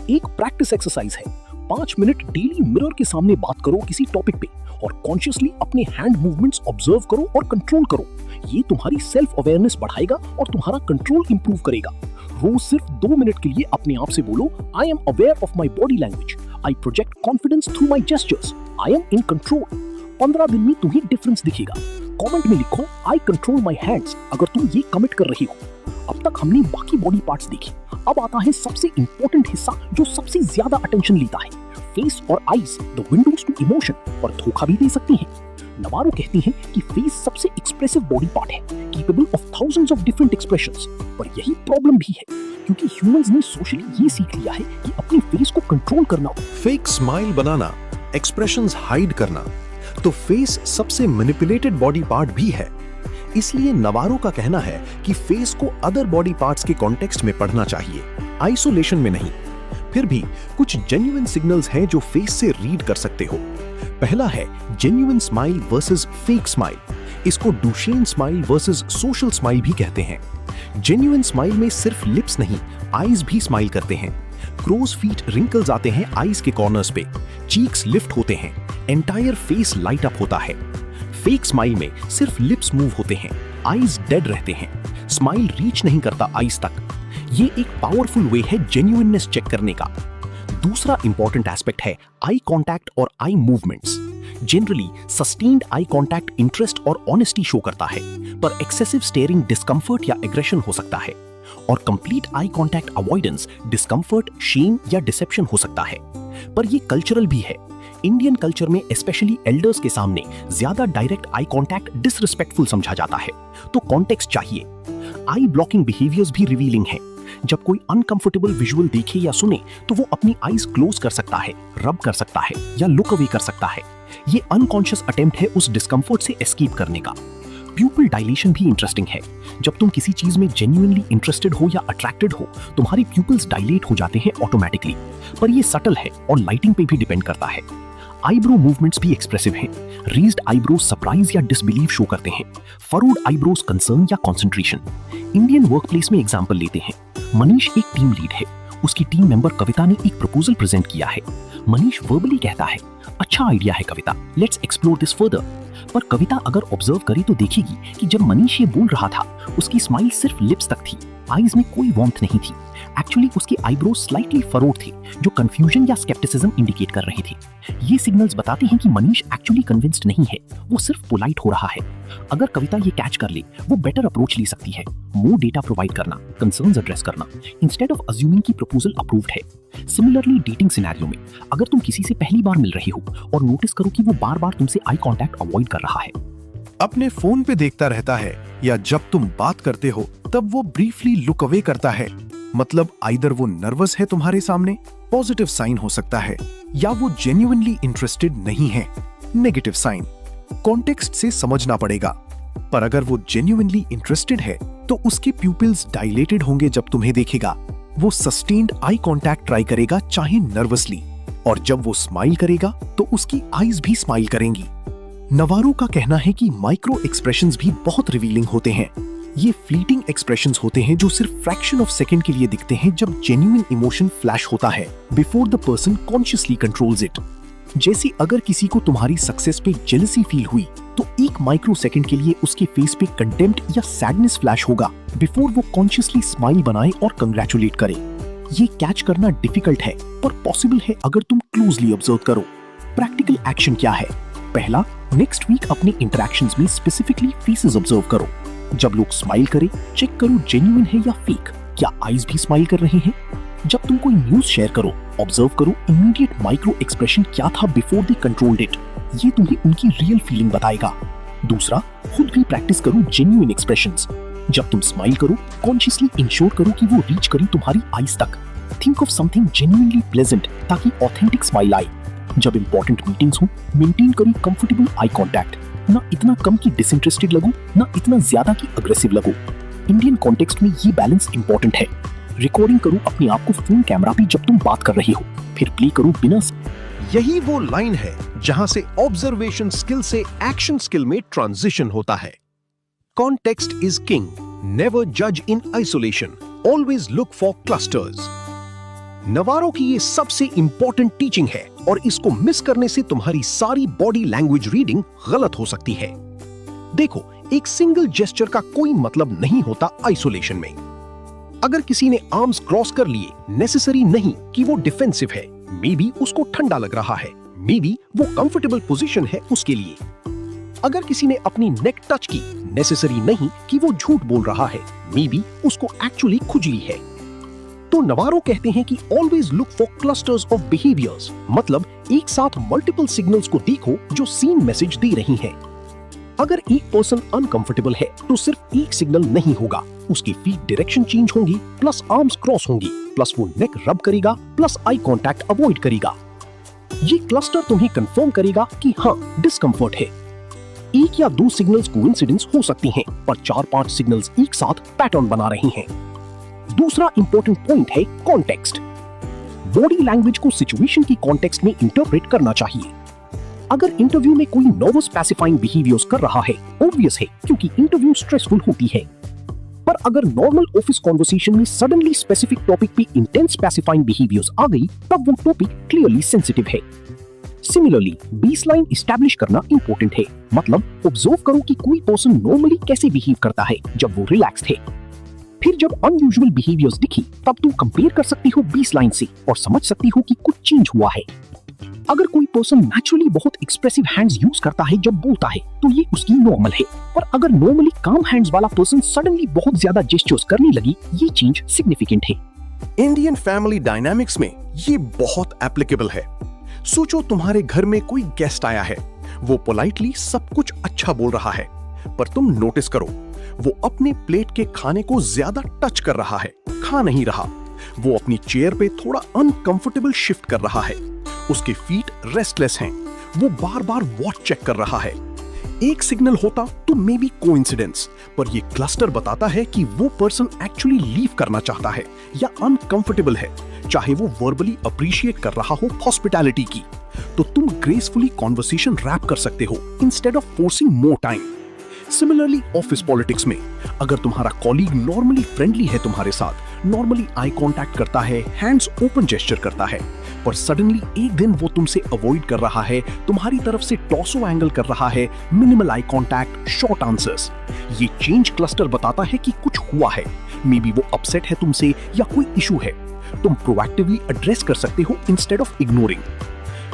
एक प्रैक्टिस एक्सरसाइज है, 5 मिनट डेली मिरर के सामने बात करो किसी टॉपिक पे और कॉन्शियसली अपने हैंड मूवमेंट्स ऑब्जर्व करो और कंट्रोल करो। ये तुम्हारी सेल्फ अवेयरनेस बढ़ाएगा और तुम्हारा कंट्रोल इंप्रूव करेगा। रोज सिर्फ 2 मिनट के लिए अपने आप से बोलो, I am aware of my body language, I project confidence through my gestures, I am in control. 15 दिन में तुम्हें डिफरेंस दिखेगा। कमेंट में लिखो, आई कंट्रोल माई हैंड्स, अगर तुम ये कमिट कर रही हो। अब तक हमने बाकी बॉडी पार्ट्स देखे, अब आता है सबसे इंपॉर्टेंट हिस्सा जो सबसे ज्यादा अटेंशन लेता है, फेस और eyes, the windows to emotion, और धोखा भी दे सकती हैं। नवारो कहती हैं कि फेस सबसे एक्सप्रेसिव बॉडी पार्ट है, capable of thousands of different expressions. पर यही प्रॉब्लम भी है, क्योंकि ह्यूमंस ने सोशली ये सीख लिया है कि अपने फेस को कंट्रोल करना, फेक स्माइल बनाना, एक्सप्रेशंस हाइड करना, तो फेस सबसे मैनिपुलेटेड बॉडी पार्ट भी है। इसलिए नवारो का कहना है कि फेस को अदर बॉडी पार्ट्स के कॉन्टेक्स्ट में पढ़ना चाहिए, आइसोलेशन में नहीं। फिर भी कुछ जेन्युइन सिग्नल्स हैं जो फेस से रीड कर सकते हो। पहला है genuine smile versus fake smile. इसको डुशेन स्माइल वर्सेस सोशल स्माइल भी कहते हैं। जेन्युइन स्माइल में सिर्फ लिप्स नहीं, आईज भी स्माइल करते हैं। क्रोज फीट रिंकल्स आते हैं आईज के कॉर्नर्स पे, चीक्स लिफ्ट होते हैं, एंटायर फेस लाइट अप होता है। फेक स्माइल में सिर्फ लिप्स मूव होते हैं, आईज डेड रहते हैं, स्माइल रीच नहीं करता आईज तक। ये एक पावरफुल वे है जेन्युइननेस चेक करने का। दूसरा इंपॉर्टेंट एस्पेक्ट है आई कांटेक्ट और eye movements. Generally sustained eye contact interest और ऑनेस्टी शो करता है, पर एक्सेसिव स्टेयरिंग डिस्कंफर्ट या एग्रेशन हो सकता है, और complete eye contact avoidance discomfort, shame या डिसेप्शन हो सकता है। पर ये कल्चरल भी है। इंडियन कल्चर में स्पेशली एल्डर्स के सामने ज्यादा डायरेक्ट आई कांटेक्ट डिसरिस्पेक्टफुल समझा जाता है, तो कॉन्टेक्स्ट चाहिए। आई ब्लॉकिंग बिहेवियर्स भी रिवीलिंग है। जब कोई अनकंफर्टेबल विजुअल देखे या सुने तो वो अपनी आईज क्लोज कर सकता है, रब कर सकता है या लुक अवे कर सकता है। ये अनकॉन्शियस अटेम्प्ट है उस डिस्कंफर्ट से एस्केप करने का। प्यूपिल डायलेशन भी इंटरेस्टिंग है। जब तुम किसी चीज में जेन्युइनली इंटरेस्टेड हो या अट्रैक्टेड हो, तुम्हारी प्यूपिल्स डायलेट हो जाते हैं ऑटोमेटिकली। पर ये सटल है और लाइटिंग पे भी डिपेंड करता है। आईब्रो मूवमेंट्स भी एक्सप्रेसिव हैं। रेज्ड आईब्रोज सरप्राइज या डिसबिलीव शो करते हैं, फरोड आईब्रोज कंसर्न या कंसंट्रेशन। इंडियन वर्कप्लेस में एग्जांपल लेते हैं। मनीष एक टीम लीड है, उसकी टीम मेंबर कविता ने एक प्रपोजल प्रेजेंट किया है। मनीष वर्बली कहता है, अच्छा आइडिया है कविता, लेट्स एक्सप्लोर दिस फर्दर। पर कविता अगर ऑब्जर्व करे तो देखेगी कि जब मनीष ये बोल रहा था उसकी स्माइल सिर्फ लिप्स तक थी, आईज में कोई वार्मथ नहीं थी। एक्चुअली उसके आईब्रोज स्लाइटली फरोड थे जो कंफ्यूजन या स्केप्टिसिज्म इंडिकेट कर रहे थे। ये सिग्नल्स बताते हैं कि मनीष एक्चुअली कन्विंस्ड नहीं है, वो सिर्फ पोलाइट हो रहा है। अगर कविता ये कैच कर ले वो बेटर अप्रोच ले सकती है, मोर डेटा प्रोवाइड करना, कंसर्न्स एड्रेस करना, इंस्टेड ऑफ अज्यूमिंग कि प्रपोजल अप्रूव्ड है। सिमिलरली डेटिंग सिनेरियो में अगर तुम किसी से पहली बार मिल रहे हो और नोटिस करो कि वो बार बार तुमसे आई कांटेक्ट अवॉइड कर रहा है, अपने फोन पे देखता रहता है, या जब तुम बात करते हो तब वो ब्रीफली लुक अवे करता है, मतलब आइदर वो नर्वस है तुम्हारे सामने, पॉजिटिव साइन हो सकता है, या वो जेन्युइनली इंटरेस्टेड नहीं है, नेगेटिव साइन। कॉन्टेक्स्ट से समझना पड़ेगा। पर अगर वो जेन्युइनली इंटरेस्टेड है तो उसके प्यूपिल्स डायलेटेड होंगे जब तुम्हें देखेगा। वो सस्टेन्ड आई कांटेक्ट ट्राई करेगा चाहे नर्वसली, और जब वो स्माइल करेगा तो उसकी आईज भी स्माइल करेंगी। नवारो का कहना है कि माइक्रो एक्सप्रेशंस भी बहुत रिवीलिंग होते हैं। ये फ्लीटिंग एक्सप्रेशंस होते हैं जो सिर्फ फ्रैक्शन ऑफ सेकंड के लिए दिखते हैं जब जेन्युइन इमोशन फ्लैश होता है before the person consciously controls it. जैसे अगर किसी को तुम्हारी सक्सेस पे जेलसी फील हुई तो एक माइक्रो सेकंड के लिए उसके फेस पे कंटेम्प्ट या सैडनेस फ्लैश होगा बिफोर वो कॉन्शियसली स्माइल बनाए और कंग्रेचुलेट करे। ये कैच करना डिफिकल्ट है पर पॉसिबल है अगर तुम क्लोजली ऑब्जर्व करो। प्रैक्टिकल एक्शन क्या है? पहला, नेक्स्ट वीक अपने इंटरेक्शंस में स्पेसिफिकली फेसेस ऑब्जर्व करो। जब लोग स्माइल करें चेक करो जेन्युइन है या फेक, क्या आईज भी स्माइल कर रहे हैं। जब तुम कोई न्यूज शेयर करो ऑब्जर्व करो इमीडिएट माइक्रो एक्सप्रेशन क्या था बिफोर दे कंट्रोल्ड इट, ये तुम्हें उनकी रियल फीलिंग बताएगा। दूसरा, खुद भी प्रैक्टिस करो जेन्युइन एक्सप्रेशंस। जब तुम स्माइल करो कॉन्शियसली इंश्योर करो कि वो रीच करें तुम्हारी आईज तक। Think of something genuinely pleasant ताकि ऑथेंटिक स्माइल आए। जब इंपॉर्टेंट मीटिंग्स हो मेंटेन करो कंफर्टेबल आई कांटेक्ट, ना इतना कम कि डिसइंटरेस्टेड लगो ना इतना ज्यादा कि अग्रेसिव लगो। इंडियन कॉन्टेक्स्ट में ये बैलेंस इंपॉर्टेंट है। रिकॉर्डिंग करो अपने आप को फोन कैमरा पे जब तुम बात कर रहे हो, फिर प्ले करो बिना। यही वो लाइन है जहां से ऑब्जर्वेशन स्किल से एक्शन स्किल में ट्रांजिशन होता है। कॉन्टेक्स्ट इज किंग, नेवर जज in isolation, always look for clusters. नवारो की ये सबसे इंपॉर्टेंट टीचिंग है और इसको मिस करने से तुम्हारी सारी बॉडी लैंग्वेज रीडिंग गलत हो सकती है। देखो, एक सिंगल जेस्चर का कोई मतलब नहीं होता आइसोलेशन में। अगर किसी ने आर्म्स क्रॉस कर लिए नेसेसरी नहीं कि वो डिफेंसिव है, मे बी उसको ठंडा लग रहा है, मे बी वो कंफर्टेबल पोजीशन है उसके लिए। अगर किसी ने अपनी नेक टच की नेसेसरी नहीं कि वो झूठ बोल रहा है, मे बी उसको एक्चुअली खुजली है। तो नवारो कहते हैं कि always look for clusters of behaviours, मतलब एक साथ मल्टीपल सिग्नल्स को देखो जो सीन मैसेज दे रही हैं। अगर एक पर्सन अनकंफर्टेबल है तो सिर्फ एक सिग्नल नहीं होगा, उसकी फीट डायरेक्शन चेंज होंगी, प्लस आर्म्स क्रॉस होंगी, प्लस वो नेक रब करेगा, प्लस आई कांटेक्ट अवॉइड करेगा। ये क्लस्टर तुम्हें कंफर्म करेगा कि हाँ डिस्कंफर्ट है। एक या दो सिग्नल्स कोइंसिडेंस हो सकती हैं, पर 4-5 सिग्नल्स एक साथ पैटर्न बना रही हैं। दूसरा इंपॉर्टेंट पॉइंट है कॉन्टेक्स्ट। बॉडी लैंग्वेज को सिचुएशन की कॉन्टेक्स्ट में इंटरप्रेट करना चाहिए। अगर इंटरव्यू में कोई नर्वस पैसिफाइंग बिहेवियर्स कर रहा है, ऑब्वियस है क्योंकि इंटरव्यू स्ट्रेसफुल होती है। पर अगर नॉर्मल ऑफिस कॉन्वर्सेशन में सडनली स्पेसिफिक टॉपिक पे इंटेंस पैसिफाइंग बिहेवियर्स आ गई, तब वो टॉपिक क्लियरली सेंसिटिव है। सिमिलरली बेसलाइन एस्टैब्लिश करना इंपॉर्टेंट है, मतलब ऑब्जर्व करो कि कोई पर्सन नॉर्मली कैसे बिहेव करता है जब वो रिलैक्स थे। फिर जब अनयूजुअल बिहेवियर्स दिखी तब तुम कंपेयर कर सकती हो बेसलाइन से और समझ सकती हो कि कुछ चेंज हुआ है। अगर कोई पर्सन नेचुरली बहुत एक्सप्रेसिव हैंड्स यूज करता है जब बोलता है तो ये उसकी नॉर्मल है, पर अगर नॉर्मली काम हैंड्स वाला पर्सन सडनली बहुत ज्यादा जेस्चर्स करने लगी, ये चेंज सिग्निफिकेंट है। इंडियन फैमिली डायनामिक्स में ये बहुत एप्लीकेबल है। सोचो तुम्हारे घर में कोई गेस्ट आया है, वो पोलाइटली सब कुछ अच्छा बोल रहा है, पर तुम नोटिस करो वो अपने प्लेट के खाने को ज्यादा टच कर रहा है, खा नहीं रहा। वो अपनी चेयर पे थोड़ा अनकंफर्टेबल शिफ्ट कर रहा है, उसके फीट रेस्टलेस हैं, वो बार बार वॉच चेक कर रहा है। एक सिग्नल होता तो मे बी कोइंसिडेंस, पर ये क्लस्टर बताता है कि वो पर्सन एक्चुअली लीव करना चाहता है या अनकंफर्टेबल है, चाहे वो वर्बली अप्रिशिएट कर रहा हो हॉस्पिटैलिटी की। तो तुम ग्रेसफुली कॉन्वर्सेशन रैप कर सकते हो instead of forcing more time. Similarly office politics में अगर तुम्हारा कॉलीग नॉर्मली फ्रेंडली है तुम्हारे साथ, नॉर्मली आई कांटेक्ट करता है, हैंड्स ओपन जेस्चर करता है, पर सडनली एक दिन वो तुमसे अवॉइड कर रहा है, तुम्हारी तरफ से टॉर्सो एंगल कर रहा है, minimal eye contact, short answers. ये चेंज क्लस्टर बताता है कि कुछ हुआ है, मे बी वो अपसेट है तुमसे या कोई इशू है। तुम प्रोएक्टिवली एड्रेस कर सकते हो इंस्टेड ऑफ इग्नोरिंग।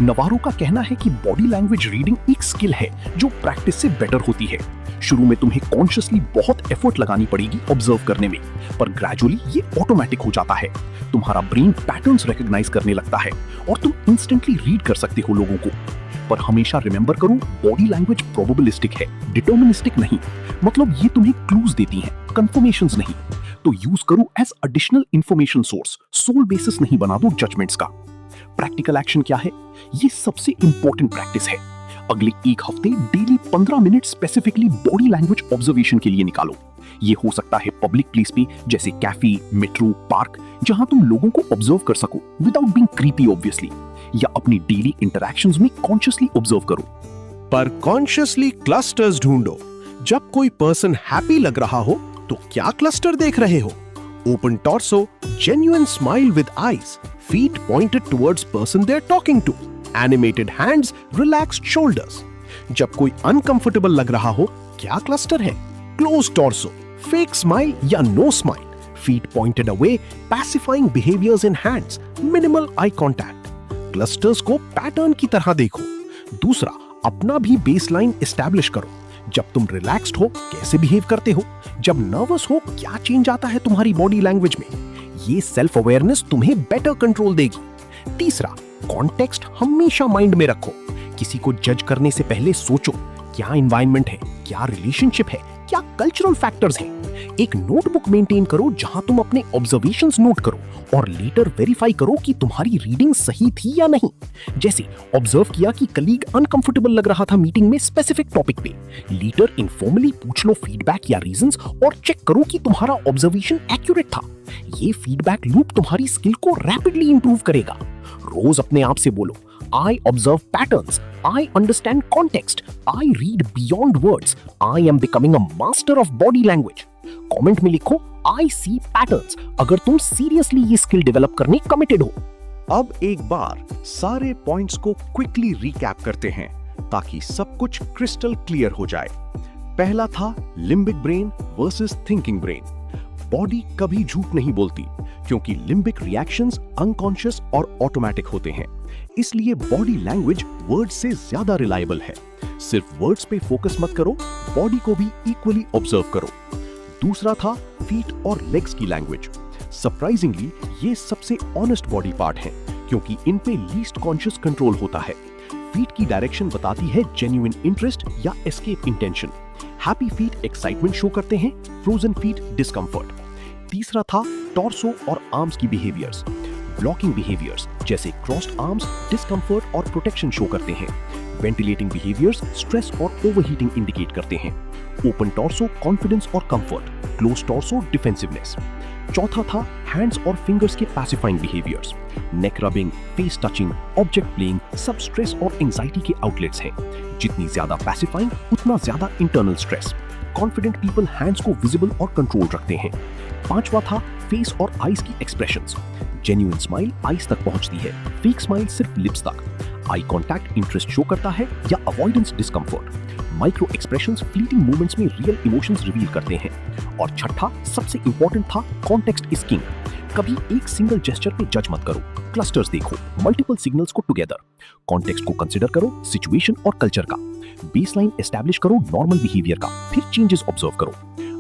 नवारो का कहना है कि बॉडी लैंग्वेज रीडिंग एक स्किल है जो प्रैक्टिस से बेटर होती है। शुरू में तुम्हें कॉन्शियसली बहुत एफर्ट लगानी पड़ेगी ऑब्जर्व करने में, पर ग्रेजुअली ये ऑटोमेटिक हो जाता है। तुम्हारा ब्रेन पैटर्न्स रिकॉग्नाइज करने लगता है और तुम इंस्टेंटली रीड कर सकते हो लोगों को। पर हमेशा रिमेंबर करो, बॉडी लैंग्वेज प्रोबेबिलिस्टिक है, डिटर्मिनिस्टिक नहीं। मतलब ये तुम्हें क्लूज देती है, कंफर्मेशंस नहीं। तो यूज करो as additional information source, sole basis नहीं बना दो जजमेंट्स का। प्रैक्टिकल एक्शन क्या है? ये सबसे इंपॉर्टेंट प्रैक्टिस है। अगले एक हफ्ते daily 15 minute specifically body language observation के लिए निकालो। ये हो सकता है पब्लिक प्लेस पे, जैसे कैफे, मेट्रो, पार्क, जहां तुम लोगों को ऑब्जर्व कर सको विदाउट बीइंग क्रीपी ऑब्वियसली, या अपनी डेली इंटरैक्शंस में कॉन्शियसली ऑब्जर्व करो। पर कॉन्शियसली क्लस्टर्स ढूंढो। जब कोई पर्सन हैप्पी लग रहा हो तो क्या क्लस्टर देख रहे हो? Open torso, genuine smile with eyes, feet pointed towards person they're talking to, animated hands, relaxed shoulders. जब कोई uncomfortable लग रहा हो, क्या क्लस्टर है? Closed torso, fake smile या no smile, feet pointed away, pacifying behaviors in hands, minimal eye contact. Clusters को pattern की तरह देखो। दूसरा, अपना भी बेसलाइन एस्टैब्लिश करो। जब तुम रिलैक्स्ड हो कैसे बिहेव करते हो, जब नर्वस हो क्या चेंज आता है तुम्हारी बॉडी लैंग्वेज में। ये सेल्फ अवेयरनेस तुम्हें बेटर कंट्रोल देगी। तीसरा, कॉन्टेक्स्ट हमेशा माइंड में रखो। किसी को जज करने से पहले सोचो, क्या एनवायरनमेंट है, क्या रिलेशनशिप है, क्या कल्चरल फैक्टर्स हैं। एक नोटबुक मेंटेन करो जहां तुम अपने ऑब्जर्वेशंस नोट करो और लेटर वेरीफाई करो कि तुम्हारी रीडिंग सही थी या नहीं। जैसे ऑब्जर्व किया कि कलीग अनकंफर्टेबल लग रहा था मीटिंग में स्पेसिफिक टॉपिक पे, लेटर इनफॉर्मली पूछ लो फीडबैक या रीजंस और चेक करो कि तुम्हारा ऑब्जर्वेशन एक्यूरेट था। ये फीडबैक लूप तुम्हारी स्किल को रैपिडली इंप्रूव करेगा। रोज अपने आप से बोलो, I observe patterns, I understand context, I read beyond words, I am becoming a master of body language. Comment में लिखो I see patterns अगर तुम सीरियसली ये स्किल डेवलप करने कमिटेड हो। अब एक बार सारे पॉइंट्स को क्विकली रिकैप करते हैं ताकि सब कुछ क्रिस्टल क्लियर हो जाए। पहला था limbic brain versus thinking brain. Body कभी झूठ नहीं बोलती क्योंकि लिम्बिक रिएक्शंस अनकॉन्शियस और ऑटोमेटिक होते हैं। इसलिए बॉडी लैंग्वेज वर्ड से ज्यादा रिलायबल है। सिर्फ वर्ड्स पे फोकस मत करो, बॉडी को भी इक्वली ऑब्जर्व करो। दूसरा था फीट और लेग्स की लैंग्वेज। सरप्राइजिंगली ये सबसे ऑनेस्ट बॉडी पार्ट हैं क्योंकि इन पे लीस्ट कॉन्शियस कंट्रोल होता है। फीट की डायरेक्शन बताती है जेन्युइन इंटरेस्ट या escape intention. Happy feet excitement show करते हैं, फ्रोजन फीट डिस्कंफर्ट। तीसरा था टॉर्सो और आर्म्स की बिहेवियर्स। ब्लॉकिंग बिहेवियर्स जैसे क्रॉस्ड आर्म्स डिस्कंफर्ट और प्रोटेक्शन शो करते हैं। वेंटिलेटिंग बिहेवियर्स स्ट्रेस और ओवरहीटिंग इंडिकेट करते हैं। ओपन टॉर्सो कॉन्फिडेंस और कंफर्ट, क्लोज टॉर्सो डिफेंसिवनेस। चौथा था हैंड्स और फिंगर्स के pacifying behaviours. Neck rubbing, face touching, object playing सब स्ट्रेस और एंजाइटी के आउटलेट्स हैं। जितनी ज्यादा पैसिफाइंग उतना ज्यादा internal stress. Confident people hands को विजिबल और कंट्रोल रखते हैं। पांचवा था फेस और आईज की एक्सप्रेशंस। जेन्युइन स्माइल आईज तक पहुंचती है, फेक स्माइल सिर्फ लिप्स तक। आई कांटेक्ट इंटरेस्ट शो करता है या avoidance discomfort. Micro expressions fleeting movements में रियल इमोशंस रिवील करते हैं। और छठा सबसे इंपॉर्टेंट था कॉन्टेक्स्ट इज किंग। कभी एक सिंगल जेस्चर पे जज मत करो, क्लस्टर्स देखो, मल्टीपल सिग्नल्स को टुगेदर। कॉन्टेक्स्ट को कंसीडर करो, सिचुएशन और कल्चर का। बेसलाइन एस्टैब्लिश करो नॉर्मल बिहेवियर का, फिर चेंजेस ऑब्जर्व करो।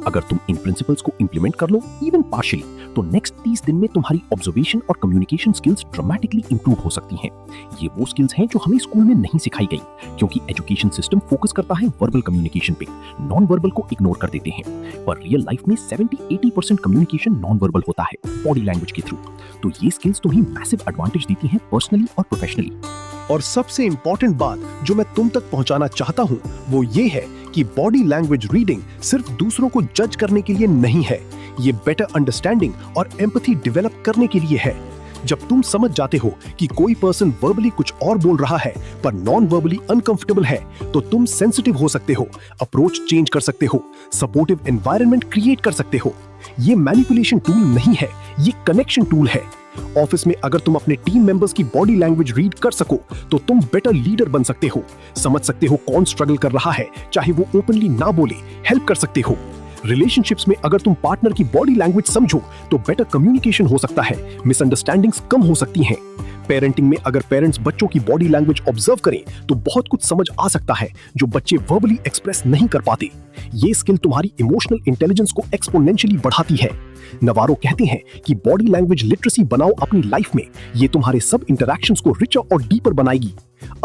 अगर तुम इन प्रिंसिपल्स को इंप्लीमेंट कर लो इवन पार्शियली, तो नेक्स्ट 30 दिन में तुम्हारी ऑब्जर्वेशन और कम्युनिकेशन स्किल्स ड्रामेटिकली इंप्रूव हो सकती हैं। ये वो स्किल्स हैं जो हमें स्कूल में नहीं सिखाई गई, क्योंकि एजुकेशन सिस्टम फोकस करता है वर्बल कम्युनिकेशन पे, नॉन वर्बल को इग्नोर कर देते हैं। पर रियल लाइफ में 70-80% कम्युनिकेशन नॉन वर्बल होता है, बॉडी लैंग्वेज के थ्रू। तो ये स्किल्स तुम्हें मैसिव एडवांटेज देती हैं पर्सनली और प्रोफेशनली। और सबसे इंपॉर्टेंट बात जो मैं तुम तक पहुंचाना चाहता हूं वो ये है कि बॉडी लैंग्वेज रीडिंग सिर्फ दूसरों को जज करने के लिए नहीं है, ये बेटर अंडरस्टैंडिंग और एम्पैथी डेवलप करने के लिए है। जब तुम समझ जाते हो कि कोई पर्सन वर्बली कुछ और बोल रहा है पर नॉन वर्बली अनकंफर्टेबल है, तो तुम सेंसिटिव हो सकते हो, अप्रोच चेंज कर सकते हो, सपोर्टिव एनवायरनमेंट क्रिएट कर सकते हो। ये मैनिपुलेशन टूल नहीं है, ये कनेक्शन टूल है। ऑफिस में अगर तुम अपने टीम मेंबर्स की बॉडी लैंग्वेज रीड कर सको तो तुम बेटर लीडर बन सकते हो, समझ सकते हो कौन स्ट्रगल कर रहा है, चाहे वो ओपनली ना बोले, हेल्प कर सकते हो। रिलेशनशिप्स में अगर तुम पार्टनर की बॉडी लैंग्वेज समझो तो बेटर कम्युनिकेशन हो सकता है, मिसअंडरस्टैंडिंग्स कम हो सकती हैं। पेरेंटिंग में अगर पेरेंट्स बच्चों की बॉडी लैंग्वेज ऑब्जर्व करें तो बहुत कुछ समझ आ सकता है जो बच्चे वर्बली एक्सप्रेस नहीं कर पाते। ये स्किल तुम्हारी इमोशनल इंटेलिजेंस को एक्सपोनेंशियली बढ़ाती है। नवारो कहते हैं कि बॉडी लैंग्वेज लिटरेसी बनाओ अपनी लाइफ में, ये तुम्हारे सब इंटरैक्शंस को रिचर और डीपर बनाएगी।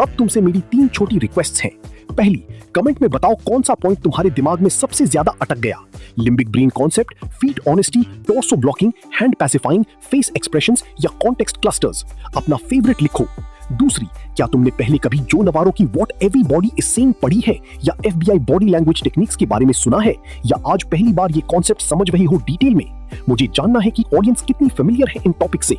अब तुमसे मेरी 3 छोटी रिक्वेस्ट्स हैं। पहली, कमेंट में बताओ कौन सा पॉइंट तुम्हारे दिमाग में सबसे ज्यादा अटक गया। Limbic brain concept, feet honesty, torso blocking, hand pacifying, face expressions या कॉन्टेक्स्ट क्लस्टर्स। अपना फेवरेट लिखो। दूसरी, क्या तुमने पहले कभी जो नवारो की what every body is saying पढ़ी है या FBI बॉडी लैंग्वेज टेक्निक्स के बारे में सुना है, या आज पहली बार ये कॉन्सेप्ट समझ रही हो डिटेल में? मुझे जानना है कि ऑडियंस कितनी फेमिलियर है इन टॉपिक से।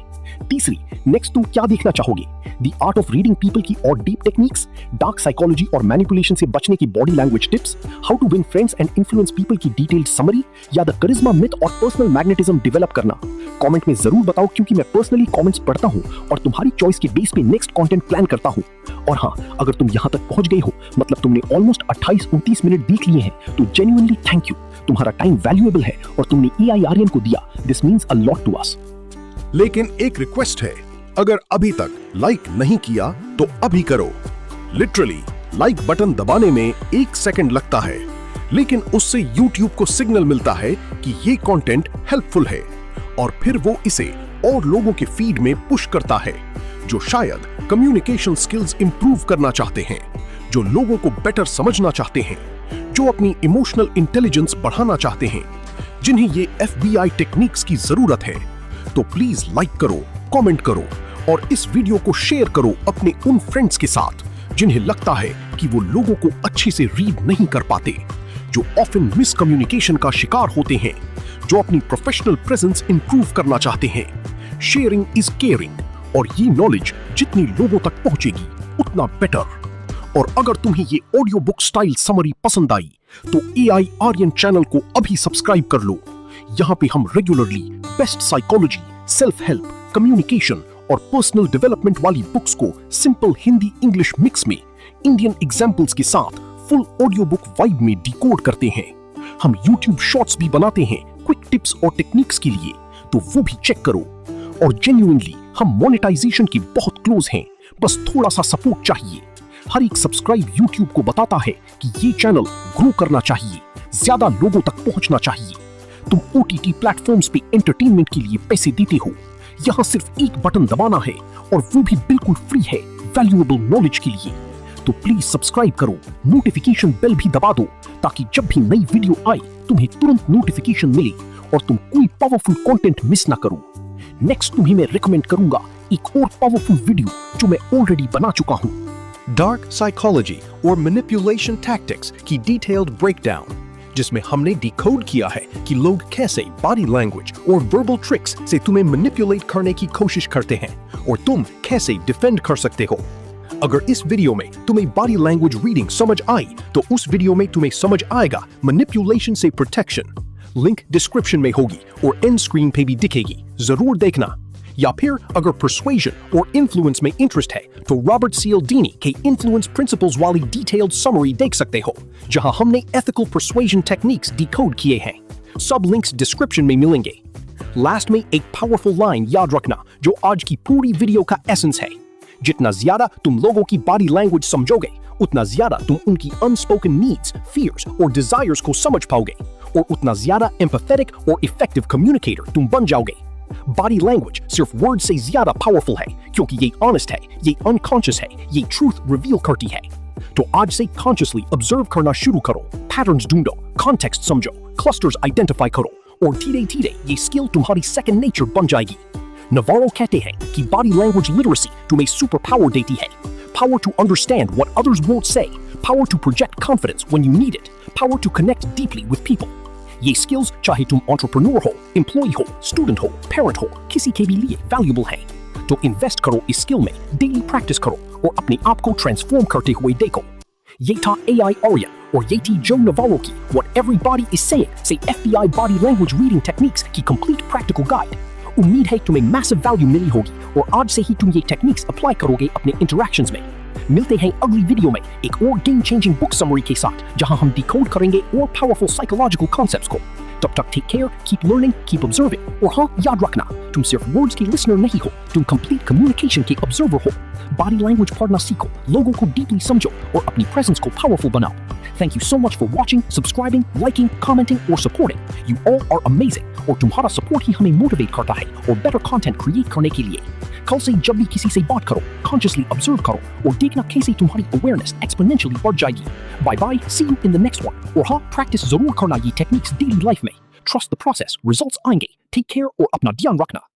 तीसरी, नेक्स्ट तुम क्या देखना चाहोगे? The art of reading people की और डीप टेक्निक्स, डार्क साइकोलॉजी और मैनिपुलेशन से बचने की body language tips, how to win friends and influence people की डिटेल्ड समरी, या द करिश्मा मिथ और पर्सनल मैग्नेटिज्म डेवलप करना? कमेंट में जरूर बताओ, क्योंकि मैं पर्सनली कमेंट्स पढ़ता हूं और तुम्हारी चॉइस के बेस पे नेक्स्ट कंटेंट प्लान करता हूं। और हाँ, अगर तुम यहां तक पहुंच गए हो, मतलब तुमने ऑलमोस्ट 28-29 मिनट देख लिए हैं, तो जेन्युइनली थैंक यू। तुम्हारा टाइम वैल्यूएबल है और तुमने AIRN को दिया। This means a lot to us. लेकिन एक रिक्वेस्ट है, अगर अभी तक लाइक नहीं किया तो अभी करो। लिटरली लाइक बटन दबाने में 1 सेकंड लगता है, लेकिन उससे YouTube को सिग्नल मिलता है कि ये कंटेंट हेल्पफुल है और फिर वो इसे और लोगों के फीड में पुश करता है जो शायद कम्युनिकेशन स्किल्स इंप्रूव करना चाहते हैं, जो लोगों को बेटर समझना चाहते हैं, जो अपनी इमोशनल इंटेलिजेंस बढ़ाना चाहते हैं, जिन्हें ये FBI टेक्निक्स की जरूरत है। तो प्लीज लाइक करो, कमेंट करो और इस वीडियो को शेयर करो अपने उन फ्रेंड्स के साथ जिन्हें लगता है कि वो लोगों को अच्छे से रीड नहीं कर पाते, जो ऑफन मिसकम्युनिकेशन का शिकार होते हैं, जो अपनी प्रोफेशनल प्रेजेंस इंप्रूव करना चाहते हैं। शेयरिंग इज केयरिंग, और ये नॉलेज जितनी लोगों तक पहुंचेगी उतना बेटर। और अगर तुम्हें ये ऑडियो बुक स्टाइल समरी पसंद आई तो AIRN चैनल को अभी सब्सक्राइब कर लो। यहाँ पे हम regularly best psychology, self help, communication और पर्सनल डेवलपमेंट वाली बुक्स को सिंपल हिंदी इंग्लिश मिक्स में इंडियन एग्जाम्पल्स के साथ फुल ऑडियो बुक वाइब में डिकोड करते हैं। हम YouTube शॉर्ट्स भी बनाते हैं क्विक टिप्स और टेक्निक्स के लिए, तो वो भी चेक करो। और जेन्युइनली हम मोनेटाइजेशन की बहुत क्लोज हैं, बस थोड़ा सा सपोर्ट चाहिए। हर एक सब्सक्राइब YouTube को बताता है कि ये चैनल ग्रो करना चाहिए, ज्यादा लोगों तक पहुंचना चाहिए। तुम OTT प्लेटफॉर्म्स पे एंटरटेनमेंट के लिए पैसे देते हो, यहाँ सिर्फ एक बटन दबाना है और वो भी बिल्कुल फ्री है, वैल्यूएबल नॉलेज के लिए। तो प्लीज सब्सक्राइब करो, नोटिफिकेशन बेल भी दबा दो, ताकि जब भी नई वीडियो आए तुम्हें तुरंत नोटिफिकेशन मिले और तुम कोई पावरफुल कंटेंट मिस ना करो। नेक्स्ट तुम्हें मैं रिकमेंड करूंगा एक और पावरफुल वीडियो जो मैं ऑलरेडी बना चुका हूं, डार्क साइकोलॉजी और मैनिपुलेशन टैक्टिक्स की डिटेल्ड ब्रेकडाउन, जिसमें हमने डिकोड किया है कि लोग कैसे बॉडी लैंग्वेज और वर्बल ट्रिक्स से तुम्हें मैनिपुलेट करने की कोशिश करते हैं और तुम कैसे डिफेंड कर सकते हो। अगर इस वीडियो में तुम्हें बॉडी लैंग्वेज रीडिंग समझ आई तो उस वीडियो में तुम्हें समझ आएगा मैनिपुलेशन से प्रोटेक्शन। लिंक डिस्क्रिप्शन में होगी और एंड स्क्रीन पे भी दिखेगी, जरूर देखना। या फिर अगर परसुएजन और इन्फ्लुएंस में इंटरेस्ट है तो रॉबर्ट सियोल्डिनी के इन्फ्लुएंस प्रिंसिपल्स वाली डिटेल्ड समरी देख सकते हो, जहां हमने एथिकल परसुएजन टेक्निक्स डिकोड किए हैं। सब लिंक्स डिस्क्रिप्शन में मिलेंगे। लास्ट में एक पावरफुल लाइन याद रखना जो आज की पूरी वीडियो का एसेंस है। जितना ज्यादा तुम लोगों की बॉडी लैंग्वेज समझोगे, उतना ज्यादा तुम उनकी अनस्पोकन नीड्स, फियर्स और डिजायर्स को समझ पाओगे और उतना ज्यादा एम्पैथेटिक और इफेक्टिव कम्युनिकेटर तुम बन जाओगे। बॉडी लैंग्वेज सिर्फ वर्ड से ज्यादा पावरफुल है, क्योंकि ये ऑनेस्ट है, ये अनकॉन्शियस है, ये ट्रूथ रिवील करती है। तो आज से कॉन्शियसली ऑब्जर्व करना शुरू करो, पैटर्न्स ढूंढो, कॉन्टेक्स्ट समझो, क्लस्टर्स आइडेंटिफाई करो और धीरे धीरे ये स्किल तुम्हारी सेकंड नेचर बन जाएगी। नवारो कहते हैं कि बॉडी लैंग्वेज लिटरेसी तुम्हें सुपर पावर देती है। Power to understand what others won't say, power to project confidence when you need it, power to connect deeply with people. ये skills चाहे तुम entrepreneur हो, employee हो, student हो, parent हो, किसी के भी लिए valuable हैं। तो invest करो इस skill में, daily practice करो और अपने आप को transform करते हुए देखो। ये था AI Aryan और ये थी जो नवारो की What Everybody is Saying से FBI Body Language Reading Techniques की complete practical guide। उम्मीद है तुम्हें massive value मिली होगी और आज से ही तुम ये टेक्निक्स अप्लाई करोगे अपने इंटरैक्शंस में। मिलते हैं अगली वीडियो में एक और गेम चेंजिंग बुक समरी के साथ जहां हम डिकोड करेंगे और पावरफुल साइकोलॉजिकल कॉन्सेप्ट्स को। तब तक take care, keep learning, keep observing और हाँ याद रखना तुम सिर्फ वर्ड्स के लिसनर नहीं हो, तुम कंप्लीट कम्युनिकेशन के ऑब्जर्वर हो। बॉडी लैंग्वेज पढ़ना सीखो, लोगों को डीपली समझो और अपनी प्रेजेंस को पावरफुल बनाओ। Thank you so much for watching, subscribing, liking, commenting or supporting. You all are amazing और तुम्हारा सपोर्ट ही हमें मोटिवेट करता है और बेटर कंटेंट क्रिएट करने के लिए। कल से जब भी किसी से बात करो, कॉन्शियसली ऑब्जर्व करो और देखना कैसे तुम्हारी अवेयरनेस एक्सपोनेंशियली बढ़ जाएगी। Bye bye, see you in the next one. और हाँ, प्रैक्टिस जरूर करना ये टेक्निक्स डेली लाइफ में। ट्रस्ट द प्रोसेस, रिजल्ट्स आएंगे। टेक केयर और अपना ध्यान रखना।